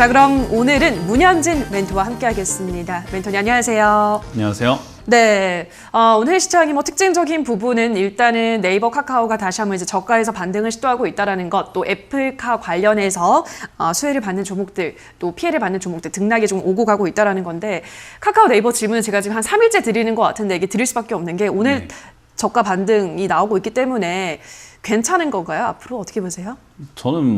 자, 그럼 오늘은 문현진 멘토와 함께하겠습니다. 멘토님 안녕하세요. 안녕하세요. 네, 오늘 시장이 특징적인 부분은 일단은 네이버, 카카오가 다시 한번 이제 저가에서 반등을 시도하고 있다라는 것, 또 애플카 관련해서 수혜를 받는 종목들, 또 피해를 받는 종목들 등락이 좀 오고 가고 있다라는 건데, 카카오, 네이버 질문을 제가 지금 한 3일째 드리는 것 같은데 이게 드릴 수밖에 없는 게 오늘 저가 반등이 나오고 있기 때문에 괜찮은 건가요? 앞으로 어떻게 보세요? 저는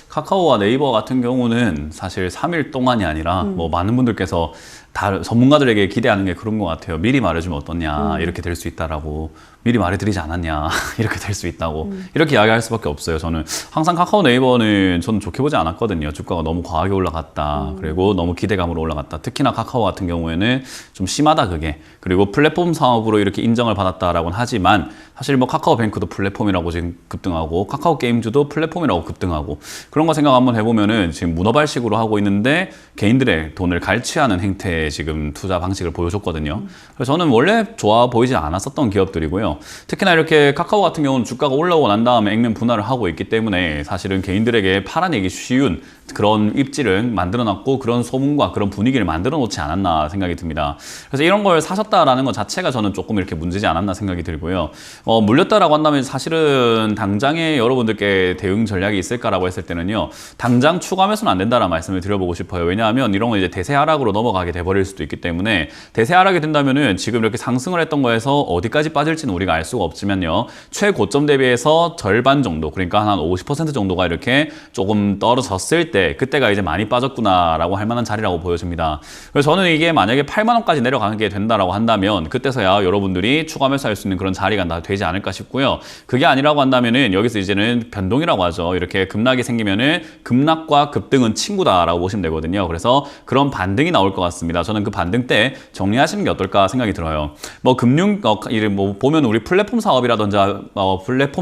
카카오와 네이버 같은 경우는 사실 3일 동안이 아니라 많은 분들께서 다 전문가들에게 기대하는 게 그런 것 같아요. 미리 말해주면 어떠냐, 이렇게 될 수 있다라고. 미리 말해드리지 않았냐, 이렇게 될 수 있다고. 이렇게 이야기할 수밖에 없어요. 저는 항상 카카오, 네이버는 저는 좋게 보지 않았거든요. 주가가 너무 과하게 올라갔다. 그리고 너무 기대감으로 올라갔다. 특히나 카카오 같은 경우에는 좀 심하다, 그게. 그리고 플랫폼 사업으로 이렇게 인정을 받았다라고는 하지만 사실 카카오뱅크도 플랫폼이라고 지금 급등하고 카카오 게임즈도 플랫폼이라고 급등하고 그런 거 생각 한번 해보면은 지금 문어발식으로 하고 있는데 개인들의 돈을 갈취하는 행태의 지금 투자 방식을 보여줬거든요. 그래서 저는 원래 좋아 보이지 않았었던 기업들이고요. 특히나 이렇게 카카오 같은 경우는 주가가 올라오고 난 다음에 액면 분할을 하고 있기 때문에 사실은 개인들에게 팔아내기 쉬운 그런 입지를 만들어놨고 그런 소문과 그런 분위기를 만들어 놓지 않았나 생각이 듭니다. 그래서 이런 걸 사셨다라는 것 자체가 저는 조금 이렇게 문제지 않았나 생각이 들고요. 물렸다라고 한다면 사실은 당장에 여러분들께 대응 전략이 있을까라고 했을 때는요. 당장 추가 매수는 안 된다라는 말씀을 드려보고 싶어요. 왜냐하면 이런 건 이제 대세 하락으로 넘어가게 돼버릴 수도 있기 때문에 대세 하락이 된다면은 지금 이렇게 상승을 했던 거에서 어디까지 빠질지는 우리가 알 수가 없지만요. 최고점 대비해서 절반 정도, 그러니까 한 50% 정도가 이렇게 조금 떨어졌을 때 그때가 이제 많이 빠졌구나라고 할 만한 자리라고 보여집니다. 그래서 저는 이게 만약에 8만 원까지 내려가게 된다라고 한다면 그때서야 여러분들이 추가 매수할 수 있는 그런 자리가 되지 않을까 싶고요. 그게 아니라고 한다면은 여기서 이제는 변동이라고 하죠. 이렇게 급락이 생기면은 급락과 급등은 친구다라고 보시면 되거든요. 그래서 그런 반등이 나올 것 같습니다. 저는 그 반등 때 정리하시는 게 어떨까 생각이 들어요. 금융 보면 우리 플랫폼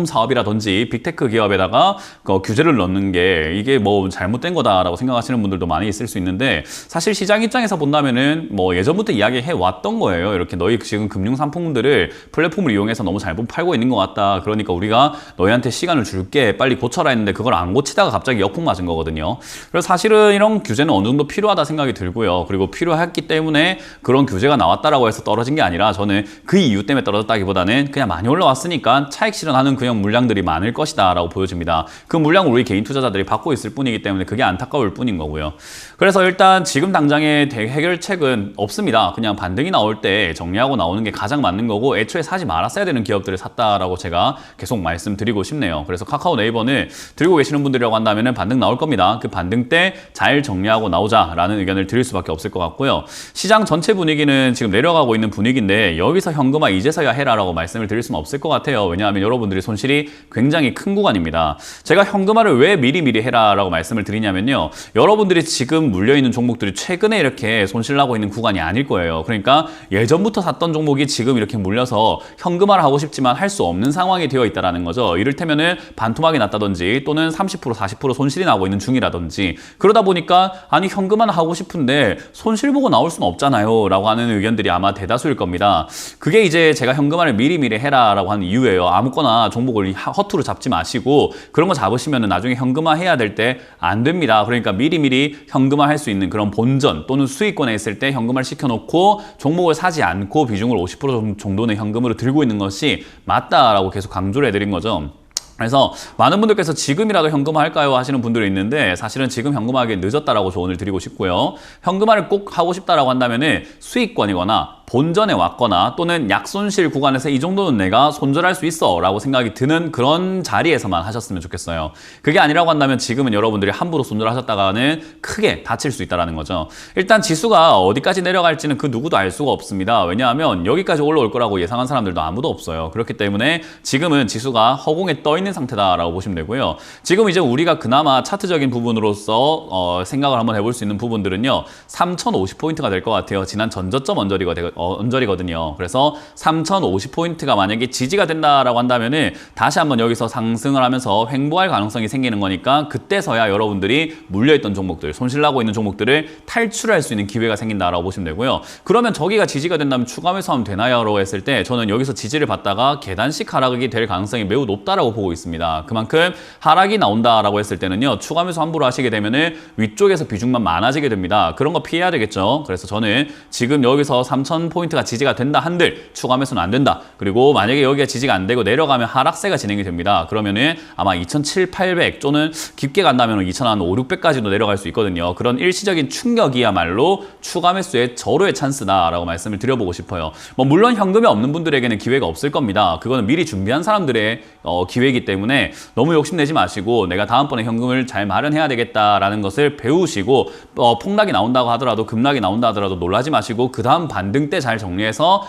사업이라든지 빅테크 기업에다가 규제를 넣는 게 이게 잘못된 거다라고 생각하시는 분들도 많이 있을 수 있는데 사실 시장 입장에서 본다면은 예전부터 이야기해 왔던 거예요. 이렇게 너희 지금 금융 상품들을 플랫폼을 이용해서 너무 잘못 팔고 있는 것 같다. 그러니까 우리가 너희한테 시간을 줄게. 빨리 고쳐라 했는데 그걸 안 고치다가 갑자기 역풍 맞은 거거든요. 그래서 사실은 이런 규제는 어느 정도 필요하다 생각이 들고요. 그리고 필요했기 때문에 그런 규제가 나왔다라고 해서 떨어진 게 아니라 저는 그 이유 때문에 떨어졌다기보다는 그냥 많이 올라왔으니까 차익 실현하는 그냥 물량들이 많을 것이다 라고 보여집니다. 그 물량을 우리 개인 투자자들이 받고 있을 뿐이기 때문에 그게 안타까울 뿐인 거고요. 그래서 일단 지금 당장의 해결책은 없습니다. 그냥 반등이 나올 때 정리하고 나오는 게 가장 맞는 거고 애초에 사지 말았어야 되는 기업들을 샀다라고 제가 계속 말씀드리고 싶네요. 그래서 카카오, 네이버는 들고 계시는 분들이라고 한다면 반등 나올 겁니다. 그 반등 때 잘 정리하고 나오자라는 의견을 드릴 수밖에 없을 것 같고요. 시장 전체 분위기는 지금 내려가고 있는 분위기인데 여기서 현금화 이제서야 해라라고 말씀을 드릴 수는 없을 것 같아요. 왜냐하면 여러분들이 손실이 굉장히 큰 구간입니다. 제가 현금화를 왜 미리 해라라고 말씀을 드리냐면요. 여러분들이 지금 물려있는 종목들이 최근에 이렇게 손실나고 있는 구간이 아닐 거예요. 그러니까 예전부터 샀던 종목이 지금 이렇게 물려서 현금화를 하고 싶지만 할 수 없는 상황이 되어 있다는 거죠. 이를테면은 반토막이 났다든지 또는 30% 40% 손실이 나고 있는 중이라든지 그러다 보니까 아니 현금화는 하고 싶은데 손실 보고 나올 수는 없잖아요 라고 하는 의견들이 아마 대다수일 겁니다. 그게 이제 제가 현금화를 미리 해라 라고 하는 이유예요. 아무거나 종목을 허투루 잡지 마시고 그런 거 잡으시면 나중에 현금화 해야 될 때 안 됩니다. 그러니까 미리 현금화 할 수 있는 그런 본전 또는 수익권에 있을 때 현금화를 시켜놓고 종목을 사지 않고 비중을 50% 정도는 현금으로 들고 있는 것이 맞다라고 계속 강조를 해드린 거죠. 그래서 많은 분들께서 지금이라도 현금화할까요 하시는 분들이 있는데 사실은 지금 현금화하기 늦었다라고 조언을 드리고 싶고요. 현금화를 꼭 하고 싶다라고 한다면은 수익권이거나 본전에 왔거나 또는 약손실 구간에서 이 정도는 내가 손절할 수 있어 라고 생각이 드는 그런 자리에서만 하셨으면 좋겠어요. 그게 아니라고 한다면 지금은 여러분들이 함부로 손절하셨다가는 크게 다칠 수 있다는 거죠. 일단 지수가 어디까지 내려갈지는 그 누구도 알 수가 없습니다. 왜냐하면 여기까지 올라올 거라고 예상한 사람들도 아무도 없어요. 그렇기 때문에 지금은 지수가 허공에 떠 있는 상태다라고 보시면 되고요. 지금 이제 우리가 그나마 차트적인 부분으로서 생각을 한번 해볼 수 있는 부분들은요. 3050포인트가 될 것 같아요. 지난 전저점 언저리가 언저리거든요. 그래서 3,050포인트가 만약에 지지가 된다라고 한다면은 다시 한번 여기서 상승을 하면서 횡보할 가능성이 생기는 거니까 그때서야 여러분들이 물려있던 종목들, 손실나고 있는 종목들을 탈출할 수 있는 기회가 생긴다라고 보시면 되고요. 그러면 저기가 지지가 된다면 추가 매수하면 되나요?라고 했을 때 저는 여기서 지지를 받다가 계단식 하락이 될 가능성이 매우 높다라고 보고 있습니다. 그만큼 하락이 나온다라고 했을 때는요, 추가 매수 함부로 하시게 되면은 위쪽에서 비중만 많아지게 됩니다. 그런 거 피해야 되겠죠. 그래서 저는 지금 여기서 3,000포인트가 지지가 된다 한들 추가 매수는 안 된다. 그리고 만약에 여기가 지지가 안 되고 내려가면 하락세가 진행이 됩니다. 그러면은 아마 2,700, 800 또는 깊게 간다면 2,500, 600까지도 내려갈 수 있거든요. 그런 일시적인 충격이야말로 추가 매수의 절호의 찬스다라고 말씀을 드려보고 싶어요. 뭐 물론 현금이 없는 분들에게는 기회가 없을 겁니다. 그거는 미리 준비한 사람들의 기회이기 때문에 너무 욕심내지 마시고 내가 다음번에 현금을 잘 마련해야 되겠다라는 것을 배우시고 폭락이 나온다고 하더라도 급락이 나온다 하더라도 놀라지 마시고 그 다음 반등 때 잘 정리해서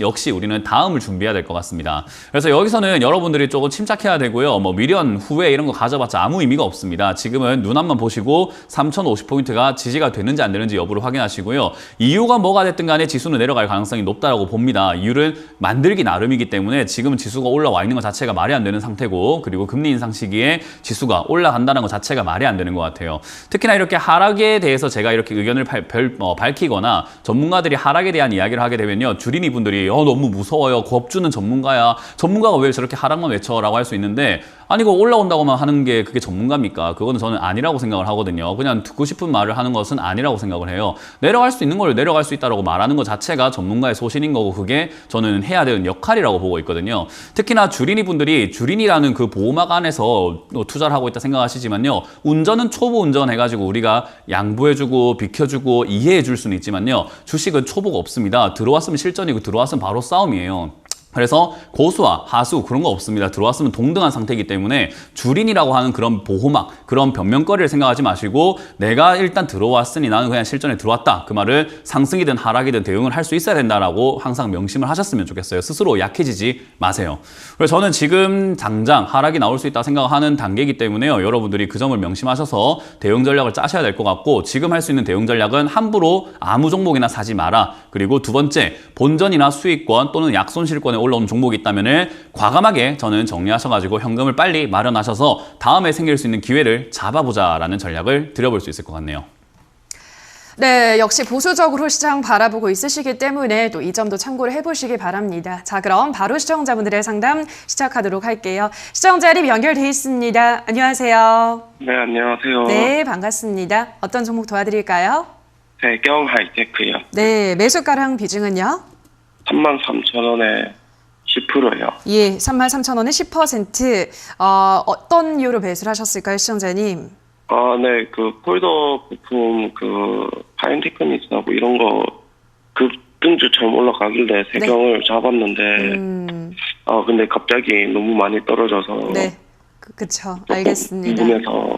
역시 우리는 다음을 준비해야 될 것 같습니다. 그래서 여기서는 여러분들이 조금 침착해야 되고요. 뭐 미련, 후회 이런 거 가져봤자 아무 의미가 없습니다. 지금은 눈 앞만 보시고 3,050포인트가 지지가 되는지 안 되는지 여부를 확인하시고요. 이유가 뭐가 됐든 간에 지수는 내려갈 가능성이 높다고 봅니다. 이유는 만들기 나름이기 때문에 지금 지수가 올라와 있는 것 자체가 말이 안 되는 상태고, 그리고 금리 인상 시기에 지수가 올라간다는 것 자체가 말이 안 되는 것 같아요. 특히나 이렇게 하락에 대해서 제가 이렇게 의견을 밝히거나 전문가들이 하락에 대한 이야기를 하게 되면요, 주린이 분들이 너무 무서워요. 겁주는 전문가야. 전문가가 왜 저렇게 하락만 외쳐라고 할 수 있는데, 아니 이거 올라온다고만 하는 게 그게 전문가입니까? 그거는 저는 아니라고 생각을 하거든요. 그냥 듣고 싶은 말을 하는 것은 아니라고 생각을 해요. 내려갈 수 있는 걸 내려갈 수 있다고 말하는 것 자체가 전문가의 소신인 거고, 그게 저는 해야 되는 역할이라고 보고 있거든요. 특히나 주린이 분들이 주린이라는 그 보호막 안에서 투자를 하고 있다 생각하시지만요, 운전은 초보 운전 해가지고 우리가 양보해주고 비켜주고 이해해줄 수는 있지만요, 주식은 초보가 없습니다. 들어왔으면 실전이고 들어왔으면 바로 싸움이에요. 그래서 고수와 하수 그런 거 없습니다. 들어왔으면 동등한 상태이기 때문에 주린이라고 하는 그런 보호막, 그런 변명거리를 생각하지 마시고 내가 일단 들어왔으니 나는 그냥 실전에 들어왔다. 그 말을 상승이든 하락이든 대응을 할 수 있어야 된다라고 항상 명심을 하셨으면 좋겠어요. 스스로 약해지지 마세요. 그래서 저는 지금 당장 하락이 나올 수 있다 생각하는 단계이기 때문에요. 여러분들이 그 점을 명심하셔서 대응 전략을 짜셔야 될 것 같고, 지금 할 수 있는 대응 전략은 함부로 아무 종목이나 사지 마라. 그리고 두 번째, 본전이나 수익권 또는 약손실권에 올라오는 종목이 있다면 과감하게 저는 정리하셔가지고 현금을 빨리 마련하셔서 다음에 생길 수 있는 기회를 잡아보자라는 전략을 드려볼 수 있을 것 같네요. 네, 역시 보수적으로 시장 바라보고 있으시기 때문에 또 이 점도 참고를 해보시기 바랍니다. 자, 그럼 바로 시청자분들의 상담 시작하도록 할게요. 시청자님 연결돼 있습니다. 안녕하세요. 네, 안녕하세요. 네, 반갑습니다. 어떤 종목 도와드릴까요? 배경 하이테크요. 네, 매수가랑 비중은요? 33,000원에 10%요. 예, 33,000원에 10%. 어떤 이유로 매수를 하셨을까요, 시청자님? 네, 그 폴더 부품 파인테크닉스하고 이런 거 급등주처럼 올라가길래 세경을 잡았는데 근데 갑자기 너무 많이 떨어져서 네, 그쵸. 알겠습니다. 궁금해서.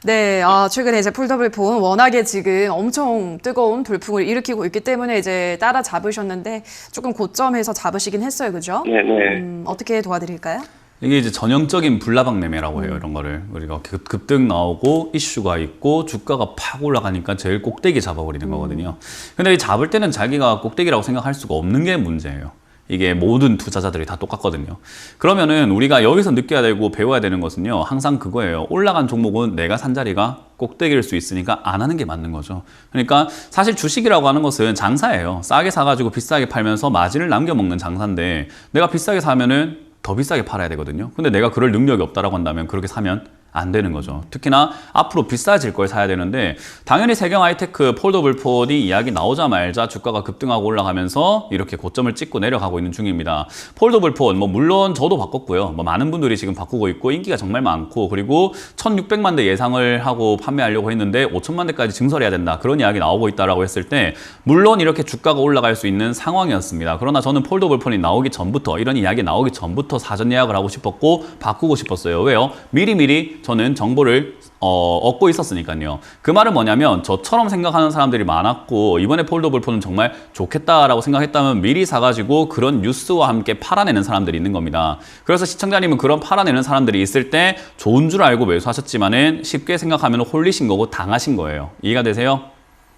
네, 최근에 이제 폴더블폰 워낙에 지금 엄청 뜨거운 돌풍을 일으키고 있기 때문에 이제 따라 잡으셨는데 조금 고점에서 잡으시긴 했어요, 그죠? 네네. 어떻게 도와드릴까요? 이게 이제 전형적인 불나방 매매라고 해요. 이런 거를 우리가 급등 나오고 이슈가 있고 주가가 팍 올라가니까 제일 꼭대기 잡아버리는 거거든요. 근데 이 잡을 때는 자기가 꼭대기라고 생각할 수가 없는 게 문제예요. 이게 모든 투자자들이 다 똑같거든요. 그러면은 우리가 여기서 느껴야 되고 배워야 되는 것은요, 항상 그거예요. 올라간 종목은 내가 산 자리가 꼭대기일 수 있으니까 안 하는 게 맞는 거죠. 그러니까 사실 주식이라고 하는 것은 장사예요. 싸게 사가지고 비싸게 팔면서 마진을 남겨먹는 장사인데, 내가 비싸게 사면은 더 비싸게 팔아야 되거든요. 근데 내가 그럴 능력이 없다라고 한다면 그렇게 사면 안 되는 거죠. 특히나 앞으로 비싸질 걸 사야 되는데, 당연히 세경 하이테크 폴더블폰이 이야기 나오자마자 주가가 급등하고 올라가면서 이렇게 고점을 찍고 내려가고 있는 중입니다. 폴더블폰 물론 저도 바꿨고요. 많은 분들이 지금 바꾸고 있고 인기가 정말 많고, 그리고 1,600만 대 예상을 하고 판매하려고 했는데 5천만 대까지 증설해야 된다, 그런 이야기 나오고 있다라고 했을 때 물론 이렇게 주가가 올라갈 수 있는 상황이었습니다. 그러나 저는 폴더블폰이 나오기 전부터, 이런 이야기 나오기 전부터 사전 예약을 하고 싶었고 바꾸고 싶었어요. 왜요? 미리미리 저는 정보를 얻고 있었으니까요. 그 말은 뭐냐면, 저처럼 생각하는 사람들이 많았고 이번에 폴더블폰은 정말 좋겠다라고 생각했다면 미리 사가지고 그런 뉴스와 함께 팔아내는 사람들이 있는 겁니다. 그래서 시청자님은 그런 팔아내는 사람들이 있을 때 좋은 줄 알고 매수하셨지만은 쉽게 생각하면 홀리신 거고 당하신 거예요. 이해가 되세요?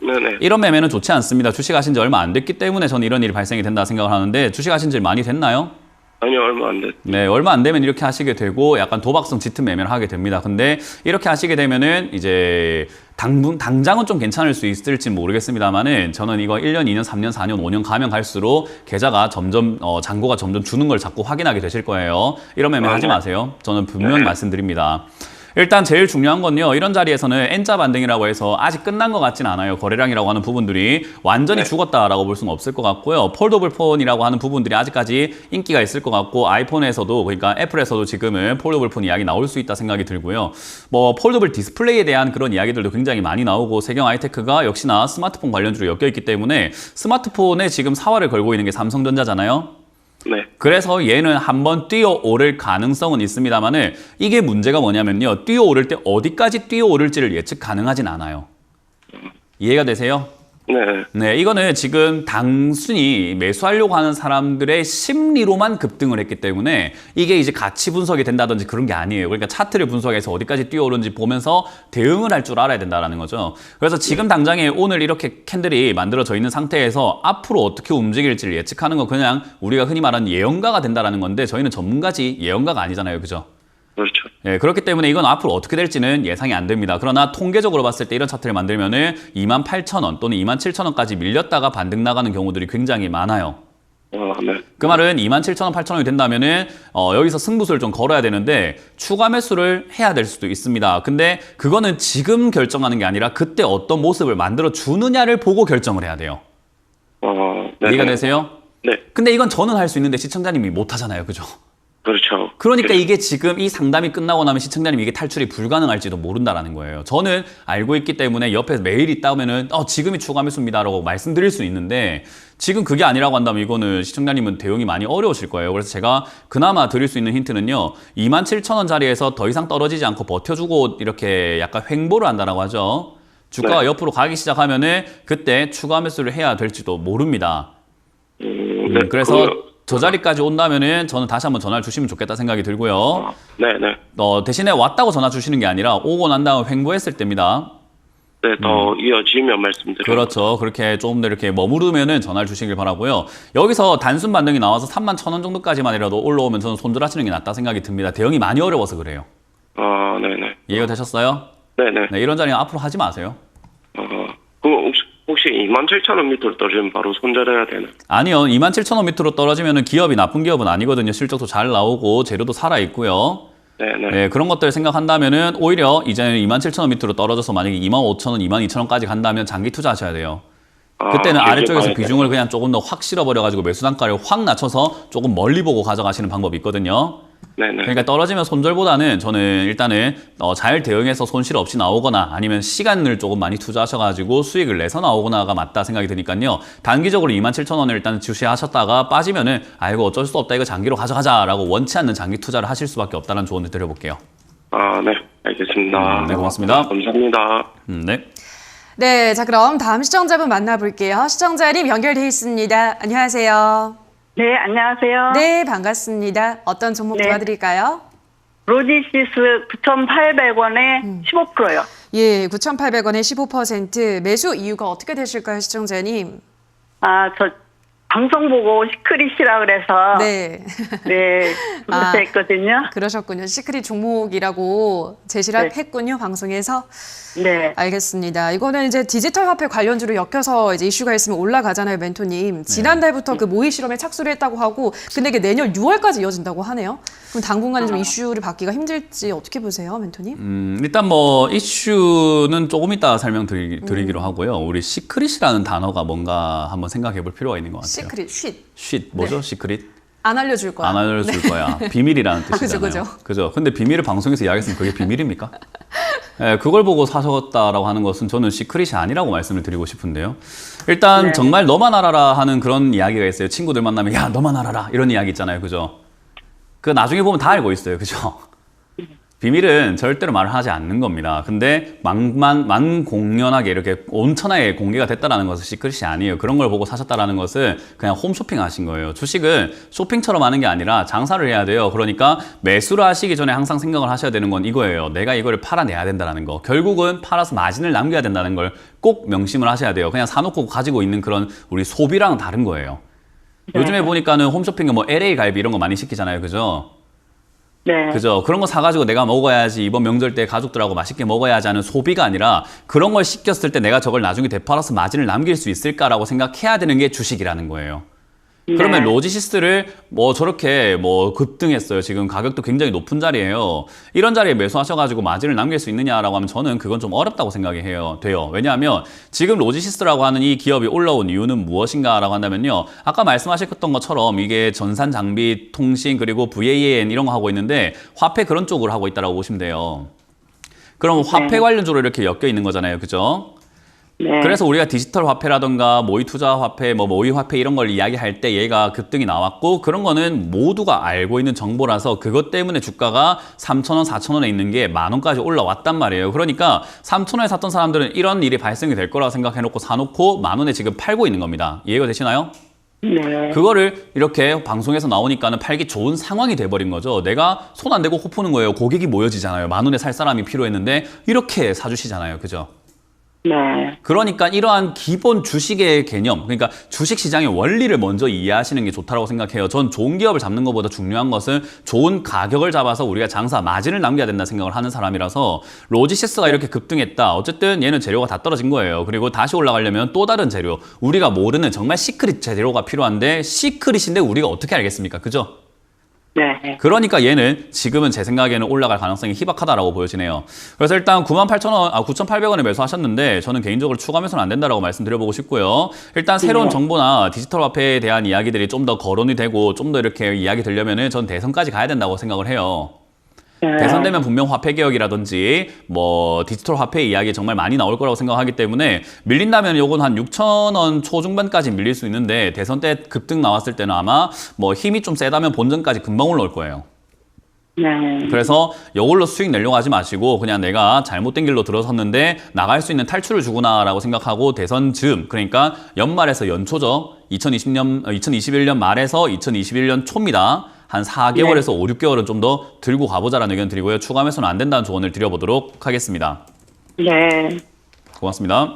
네네. 이런 매매는 좋지 않습니다. 주식하신 지 얼마 안 됐기 때문에 저는 이런 일이 발생이 된다 생각을 하는데 주식하신 지 많이 됐나요? 아니요, 얼마 안 됐. 네, 얼마 안 되면 이렇게 하시게 되고 약간 도박성 짙은 매매를 하게 됩니다. 근데 이렇게 하시게 되면은 이제 당장은 좀 괜찮을 수 있을지 모르겠습니다만은 저는 이거 1년, 2년, 3년, 4년, 5년 가면 갈수록 계좌가 점점 잔고가 점점 주는 걸 자꾸 확인하게 되실 거예요. 이런 매매 하지 마세요. 저는 분명히 말씀드립니다. 일단 제일 중요한 건요. 이런 자리에서는 N자 반등이라고 해서 아직 끝난 것 같진 않아요. 거래량이라고 하는 부분들이 완전히 죽었다라고 볼 수는 없을 것 같고요. 폴더블 폰이라고 하는 부분들이 아직까지 인기가 있을 것 같고 아이폰에서도 그러니까 애플에서도 지금은 폴더블 폰 이야기 나올 수 있다 생각이 들고요. 뭐 폴더블 디스플레이에 대한 그런 이야기들도 굉장히 많이 나오고 세경 아이테크가 역시나 스마트폰 관련주로 엮여 있기 때문에 스마트폰에 지금 사활을 걸고 있는 게 삼성전자잖아요. 네. 그래서 얘는 한번 뛰어오를 가능성은 있습니다만은 이게 문제가 뭐냐면요. 뛰어오를 때 어디까지 뛰어오를지를 예측 가능하진 않아요. 이해가 되세요? 네. 네, 이거는 지금 단순히 매수하려고 하는 사람들의 심리로만 급등을 했기 때문에 이게 이제 가치 분석이 된다든지 그런 게 아니에요. 그러니까 차트를 분석해서 어디까지 뛰어오른지 보면서 대응을 할 줄 알아야 된다는 거죠. 그래서 지금 당장에 오늘 이렇게 캔들이 만들어져 있는 상태에서 앞으로 어떻게 움직일지를 예측하는 건 그냥 우리가 흔히 말하는 예언가가 된다는 건데 저희는 전문가지 예언가가 아니잖아요. 그죠? 그렇죠. 예, 그렇기 때문에 이건 앞으로 어떻게 될지는 예상이 안 됩니다. 그러나 통계적으로 봤을 때 이런 차트를 만들면은 28,000원 또는 27,000원까지 밀렸다가 반등 나가는 경우들이 굉장히 많아요. 네. 그 말은 27,000원, 8,000원이 된다면은 여기서 승부수를 좀 걸어야 되는데 추가 매수를 해야 될 수도 있습니다. 근데 그거는 지금 결정하는 게 아니라 그때 어떤 모습을 만들어 주느냐를 보고 결정을 해야 돼요. 네. 이해가 되세요? 네. 근데 이건 저는 할 수 있는데 시청자님이 못 하잖아요. 그죠? 그렇죠. 그러니까 이게 지금 이 상담이 끝나고 나면 시청자님이 이게 탈출이 불가능할지도 모른다라는 거예요. 저는 알고 있기 때문에 옆에 메일이 있다면은 지금이 추가 매수입니다라고 말씀드릴 수 있는데 지금 그게 아니라고 한다면 이거는 시청자님은 대응이 많이 어려우실 거예요. 그래서 제가 그나마 드릴 수 있는 힌트는요. 27,000원 자리에서 더 이상 떨어지지 않고 버텨주고 이렇게 약간 횡보를 한다라고 하죠. 주가가 네. 옆으로 가기 시작하면은 그때 추가 매수를 해야 될지도 모릅니다. 네. 그래서 저 자리까지 온다면은 저는 다시 한번 전화를 주시면 좋겠다 생각이 들고요. 네네. 대신에 왔다고 전화 주시는 게 아니라 오고 난 다음 횡보했을 때입니다. 네, 더 이어지면 말씀드려요. 그렇죠. 그렇게 조금 더 이렇게 머무르면은 전화를 주시길 바라고요. 여기서 단순 반등이 나와서 31,000원 정도까지만이라도 올라오면 저는 손절하시는 게 낫다 생각이 듭니다. 대응이 많이 어려워서 그래요. 네네. 이해가 되셨어요? 네네. 네, 이런 자리는 앞으로 하지 마세요. 그럼 혹시 27,000원 밑으로 떨어지면 바로 손절해야 되나? 아니요. 27,000원 밑으로 떨어지면은 기업이 나쁜 기업은 아니거든요. 실적도 잘 나오고 재료도 살아 있고요. 네네. 네, 그런 것들 생각한다면은 오히려 이제는 27,000원 밑으로 떨어져서 만약에 25,000원, 22,000원까지 간다면 장기 투자하셔야 돼요. 그때는 아래쪽에서 비중을 그냥 조금 더 확 실어버려가지고 매수 단가를 확 낮춰서 조금 멀리 보고 가져가시는 방법이 있거든요. 네네. 그러니까 떨어지면 손절보다는 저는 일단은 잘 대응해서 손실 없이 나오거나 아니면 시간을 조금 많이 투자하셔가지고 수익을 내서 나오거나가 맞다 생각이 드니까요. 단기적으로 27,000원을 일단 주시하셨다가 빠지면은 아이고 어쩔 수 없다 이거 장기로 가져가자라고 원치 않는 장기 투자를 하실 수밖에 없다는 조언을 드려볼게요. 네. 알겠습니다. 네, 고맙습니다. 감사합니다. 네. 네, 자 그럼 다음 시청자분 만나볼게요. 시청자님 연결돼 있습니다. 안녕하세요. 네, 안녕하세요. 네, 반갑습니다. 어떤 종목 네. 도와드릴까요? 로지시스 9,800원에 15%요. 예, 9,800원에 15% 매수 이유가 어떻게 되실까요, 시청자님? 저 방송 보고 시크릿이라 그래서 네. 네, 했거든요. 그러셨군요. 시크릿 종목이라고 제시를 네. 했군요, 방송에서. 네. 알겠습니다. 이거는 이제 디지털 화폐 관련주로 엮여서 이제 이슈가 있으면 올라가잖아요, 멘토님. 지난달부터 그 모의 실험에 착수를 했다고 하고, 근데 이게 내년 6월까지 이어진다고 하네요. 그럼 당분간은 좀 이슈를 받기가 힘들지 어떻게 보세요, 멘토님? 일단 뭐 이슈는 조금 이따 설명드리기로 하고요. 우리 시크릿이라는 단어가 뭔가 한번 생각해 볼 필요가 있는 것 같아요. 시크릿, 쉿. 쉿 뭐죠? 시크릿? 안 알려줄 거야. 안 알려줄 거야. 비밀이라는 뜻이잖아요. 그죠. 그죠. 근데 비밀을 방송에서 이야기했으면 그게 비밀입니까? 네, 그걸 보고 사셨다라고 하는 것은 저는 시크릿이 아니라고 말씀을 드리고 싶은데요. 일단 네. 정말 너만 알아라 하는 그런 이야기가 있어요. 친구들 만나면 야 너만 알아라 이런 이야기 있잖아요. 그죠? 그 나중에 보면 다 알고 있어요. 그죠? 비밀은 절대로 말을 하지 않는 겁니다. 근데 만공연하게 이렇게 온천하게 공개가 됐다라는 것은 시크릿이 아니에요. 그런 걸 보고 사셨다라는 것은 그냥 홈쇼핑 하신 거예요. 주식은 쇼핑처럼 하는 게 아니라 장사를 해야 돼요. 그러니까 매수를 하시기 전에 항상 생각을 하셔야 되는 건 이거예요. 내가 이거를 팔아내야 된다는 거. 결국은 팔아서 마진을 남겨야 된다는 걸 꼭 명심을 하셔야 돼요. 그냥 사놓고 가지고 있는 그런 우리 소비랑 다른 거예요. 네. 요즘에 보니까는 홈쇼핑에 뭐 LA 갈비 이런 거 많이 시키잖아요. 그죠? 네. 그죠? 그런 거 사가지고 내가 먹어야지, 이번 명절 때 가족들하고 맛있게 먹어야지 하는 소비가 아니라 그런 걸 시켰을 때 내가 저걸 나중에 되팔아서 마진을 남길 수 있을까라고 생각해야 되는 게 주식이라는 거예요. 그러면 네. 로지시스를 뭐 저렇게 뭐 급등했어요. 지금 가격도 굉장히 높은 자리예요. 이런 자리에 매수하셔가지고 마진을 남길 수 있느냐라고 하면 저는 그건 좀 어렵다고 생각이 돼요. 왜냐하면 지금 로지시스라고 하는 이 기업이 올라온 이유는 무엇인가라고 한다면요. 아까 말씀하셨던 것처럼 이게 전산 장비, 통신, 그리고 VAN 이런 거 하고 있는데 화폐 그런 쪽으로 하고 있다라고 보시면 돼요. 그럼 화폐 관련주로 이렇게 엮여 있는 거잖아요. 그죠? 네. 그래서 우리가 디지털 화폐라던가 모의 투자 화폐, 뭐 모의 화폐 이런 걸 이야기할 때 얘가 급등이 나왔고 그런 거는 모두가 알고 있는 정보라서 그것 때문에 주가가 3,000원, 4,000원에 있는 게 10,000원까지 올라왔단 말이에요. 그러니까 3,000원에 샀던 사람들은 이런 일이 발생이 될 거라고 생각해놓고 사놓고 10,000원에 지금 팔고 있는 겁니다. 이해가 되시나요? 네. 그거를 이렇게 방송에서 나오니까는 팔기 좋은 상황이 돼버린 거죠. 내가 손 안 대고 코 푸는 거예요. 고객이 모여지잖아요. 10,000원에 살 사람이 필요했는데 이렇게 사주시잖아요. 그죠? 네. 그러니까 이러한 기본 주식의 개념, 그러니까 주식 시장의 원리를 먼저 이해하시는 게 좋다고 생각해요. 전 좋은 기업을 잡는 것보다 중요한 것은 좋은 가격을 잡아서 우리가 장사 마진을 남겨야 된다 생각을 하는 사람이라서 로지시스가 이렇게 급등했다. 어쨌든 얘는 재료가 다 떨어진 거예요. 그리고 다시 올라가려면 또 다른 재료, 우리가 모르는 정말 시크릿 재료가 필요한데 시크릿인데 우리가 어떻게 알겠습니까? 그죠? 네. 그러니까 얘는 지금은 제 생각에는 올라갈 가능성이 희박하다라고 보여지네요. 그래서 일단 98,000원, 9,800원에 매수하셨는데 저는 개인적으로 추가 매수는 안 된다라고 말씀드려보고 싶고요. 일단 새로운 정보나 디지털 화폐에 대한 이야기들이 좀 더 거론이 되고 좀 더 이렇게 이야기 되려면은 전 대선까지 가야 된다고 생각을 해요. 대선 되면 분명 화폐 개혁이라든지 뭐 디지털 화폐 이야기 정말 많이 나올 거라고 생각하기 때문에 밀린다면 요건 한 6,000원 초중반까지 밀릴 수 있는데 대선 때 급등 나왔을 때는 아마 뭐 힘이 좀 세다면 본전까지 금방 올라올 거예요. 네. 그래서 이걸로 수익 내려고 하지 마시고 그냥 내가 잘못된 길로 들어섰는데 나갈 수 있는 탈출을 주구나라고 생각하고 대선 즈음, 그러니까 연말에서 연초죠. 2021년 말에서 2021년 초입니다. 한 4개월에서 5, 6개월은 좀 더 들고 가보자라는 의견 드리고요. 추가 매수는 안 된다는 조언을 드려보도록 하겠습니다. 네. 고맙습니다.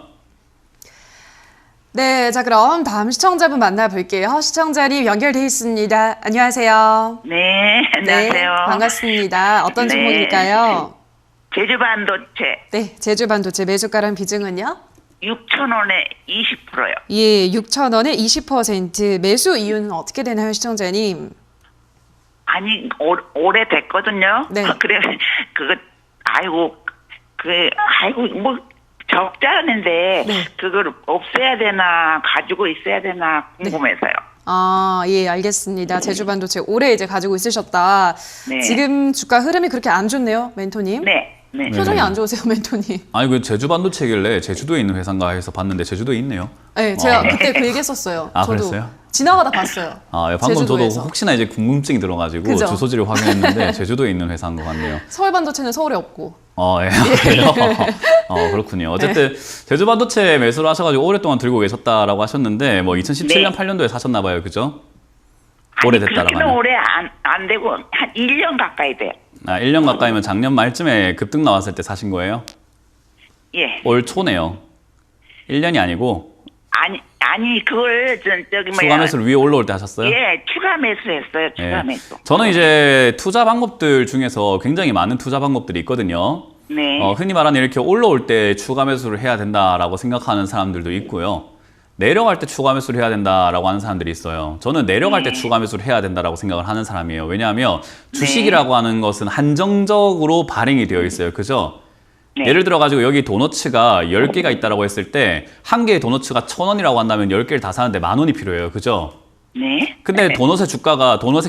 네, 자 그럼 다음 시청자분 만나볼게요. 시청자님 연결돼 있습니다. 안녕하세요. 네, 안녕하세요. 네, 반갑습니다. 어떤 네. 종목일까요? 제주 반도체 네, 제주 반도체 매수가랑 비중은요? 6,000원에 20%요. 예, 6,000원에 20%. 매수 이유는 어떻게 되나요, 시청자님? 아니 오래 됐거든요. 네. 그래 아이고 뭐 적자는데 네. 그걸 없애야 되나 가지고 있어야 되나 궁금해서요. 아, 예, 알겠습니다. 제주 반도체 오래 이제 가지고 있으셨다. 네. 지금 주가 흐름이 그렇게 안 좋네요, 멘토님. 네. 네. 표정이 안 좋으세요, 멘토님. 아니 그 제주 반도체길래 제주도에 있는 회사인가 해서 봤는데 제주도에 있네요. 네, 제가 그때 그 얘기했었어요. 아, 저도 그랬어요? 지나가다 봤어요. 아, 예, 방금 제주도에서. 저도 혹시나 이제 궁금증이 들어가지고 그죠? 주소지를 확인했는데 제주도에 있는 회사인 것 같네요. 서울 반도체는 서울에 없고. 예. 그래요? 그렇군요. 어쨌든 제주 반도체 매수를 하셔가지고 오랫동안 들고 계셨다라고 하셨는데 뭐 2017년, 네. 8년도에 사셨나 봐요. 그죠? 아니, 오래됐다라고 그렇게는 하면. 오래 안 되고 한 1년 가까이 돼요. 1년 가까이면 작년 말쯤에 급등 나왔을 때 사신 거예요? 예. 올 초네요. 1년이 아니고 아니 그걸 저기 추가 매수를 위에 올라올 때 하셨어요? 예, 추가 매수했어요. 추가 예. 매수. 저는 이제 투자 방법들 중에서 굉장히 많은 투자 방법들이 있거든요. 네. 흔히 말하는 이렇게 올라올 때 추가 매수를 해야 된다라고 생각하는 사람들도 있고요. 내려갈 때 추가 매수를 해야 된다라고 하는 사람들이 있어요. 저는 내려갈 때 추가 매수를 해야 된다라고 생각을 하는 사람이에요. 왜냐하면 주식이라고 하는 것은 한정적으로 발행이 되어 있어요. 그죠? 네. 예를 들어가지고 여기 도너츠가 10개가 있다라고 했을 때 한 개의 도너츠가 1,000원이라고 한다면 10개를 다 사는데 10,000원이 필요해요. 그죠? 네. 근데 도넛의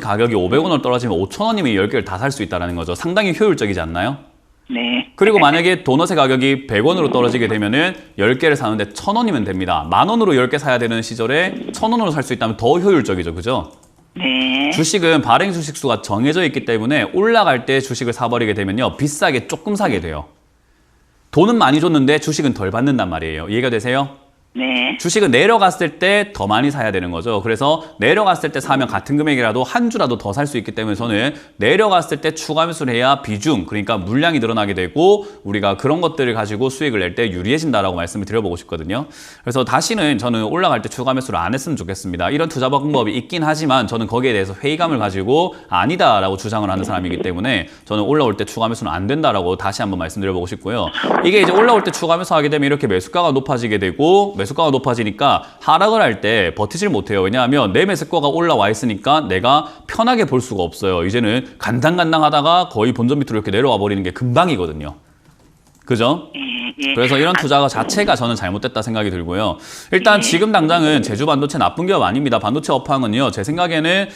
가격이 500원으로 떨어지면 5,000원이면 10개를 다 살 수 있다는 거죠. 상당히 효율적이지 않나요? 네. 그리고 만약에 도넛의 가격이 100원으로 떨어지게 되면은 10개를 사는데 1,000원이면 됩니다. 10,000원으로 10개 사야 되는 시절에 1,000원으로 살 수 있다면 더 효율적이죠. 그죠? 네. 주식은 발행 주식 수가 정해져 있기 때문에 올라갈 때 주식을 사버리게 되면요. 비싸게 조금 사게 돼요. 돈은 많이 줬는데 주식은 덜 받는단 말이에요. 이해가 되세요? 네. 주식은 내려갔을 때 더 많이 사야 되는 거죠. 그래서 내려갔을 때 사면 같은 금액이라도 한 주라도 더 살 수 있기 때문에 저는 내려갔을 때 추가 매수를 해야 비중, 그러니까 물량이 늘어나게 되고 우리가 그런 것들을 가지고 수익을 낼 때 유리해진다라고 말씀을 드려보고 싶거든요. 그래서 다시는 저는 올라갈 때 추가 매수를 안 했으면 좋겠습니다. 이런 투자 방법이 있긴 하지만 저는 거기에 대해서 회의감을 가지고 아니다라고 주장을 하는 사람이기 때문에 저는 올라올 때 추가 매수는 안 된다라고 다시 한번 말씀드려보고 싶고요. 이게 이제 올라올 때 추가 매수하게 되면 이렇게 매수가가 높아지게 되고 매수가가 높아지니까 하락을 할 때 버티질 못해요. 왜냐하면 내 매수가가 올라와 있으니까 내가 편하게 볼 수가 없어요. 이제는 간당간당 하다가 거의 본전 밑으로 이렇게 내려와 버리는 게 금방이거든요. 그죠? 예. 그래서 이런 투자가 자체가 저는 잘못됐다 생각이 들고요. 일단 지금 당장은 제주 반도체 나쁜 기업 아닙니다. 반도체 업황은요. 제 생각에는